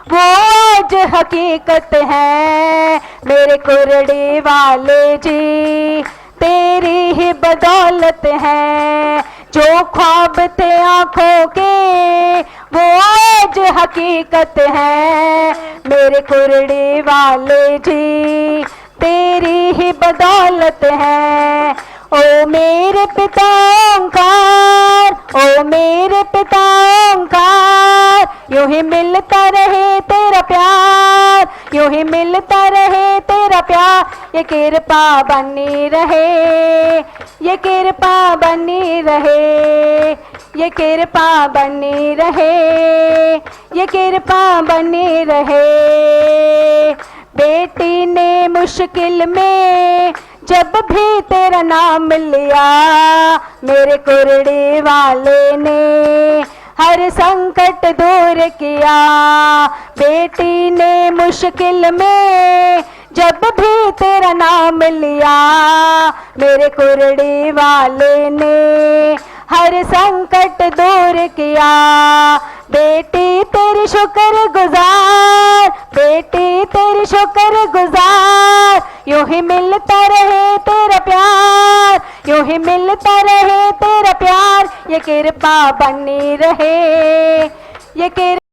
वो आज हकीकत है मेरे कुरड़ी वाले जी, तेरी ही बदौलत है। जो ख्वाब थे आंखों के वो आज हकीकत है मेरे कुरड़ी वाले जी, तेरी ही बदौलत है। ओ मेरे पिता ओंकार, ओ मेरे पिता ओंकार, यूं ही मिलता रहे तेरा प्यार, यूं ही मिलता रहे तेरा प्यार। ये कृपा बनी रहे, ये कृपा बनी रहे, ये कृपा बनी रहे, ये कृपा बनी रहे। बेटी ने मुश्किल में जब भी तेरा नाम लिया, मेरे कुरड़ी वाले ने हर संकट दूर किया। बेटी ने मुश्किल में जब भी तेरा नाम लिया, मेरे कुरड़ी वाले ने हर संकट दूर किया। बेटी तेरी शुक्र गुजार, बेटी तेरी शुक्र गुजार, यूं ही मिलता रहे तेरा प्यार, यूं ही मिलता रहे तेरा प्यार। ये कृपा बनी रहे, ये कृपा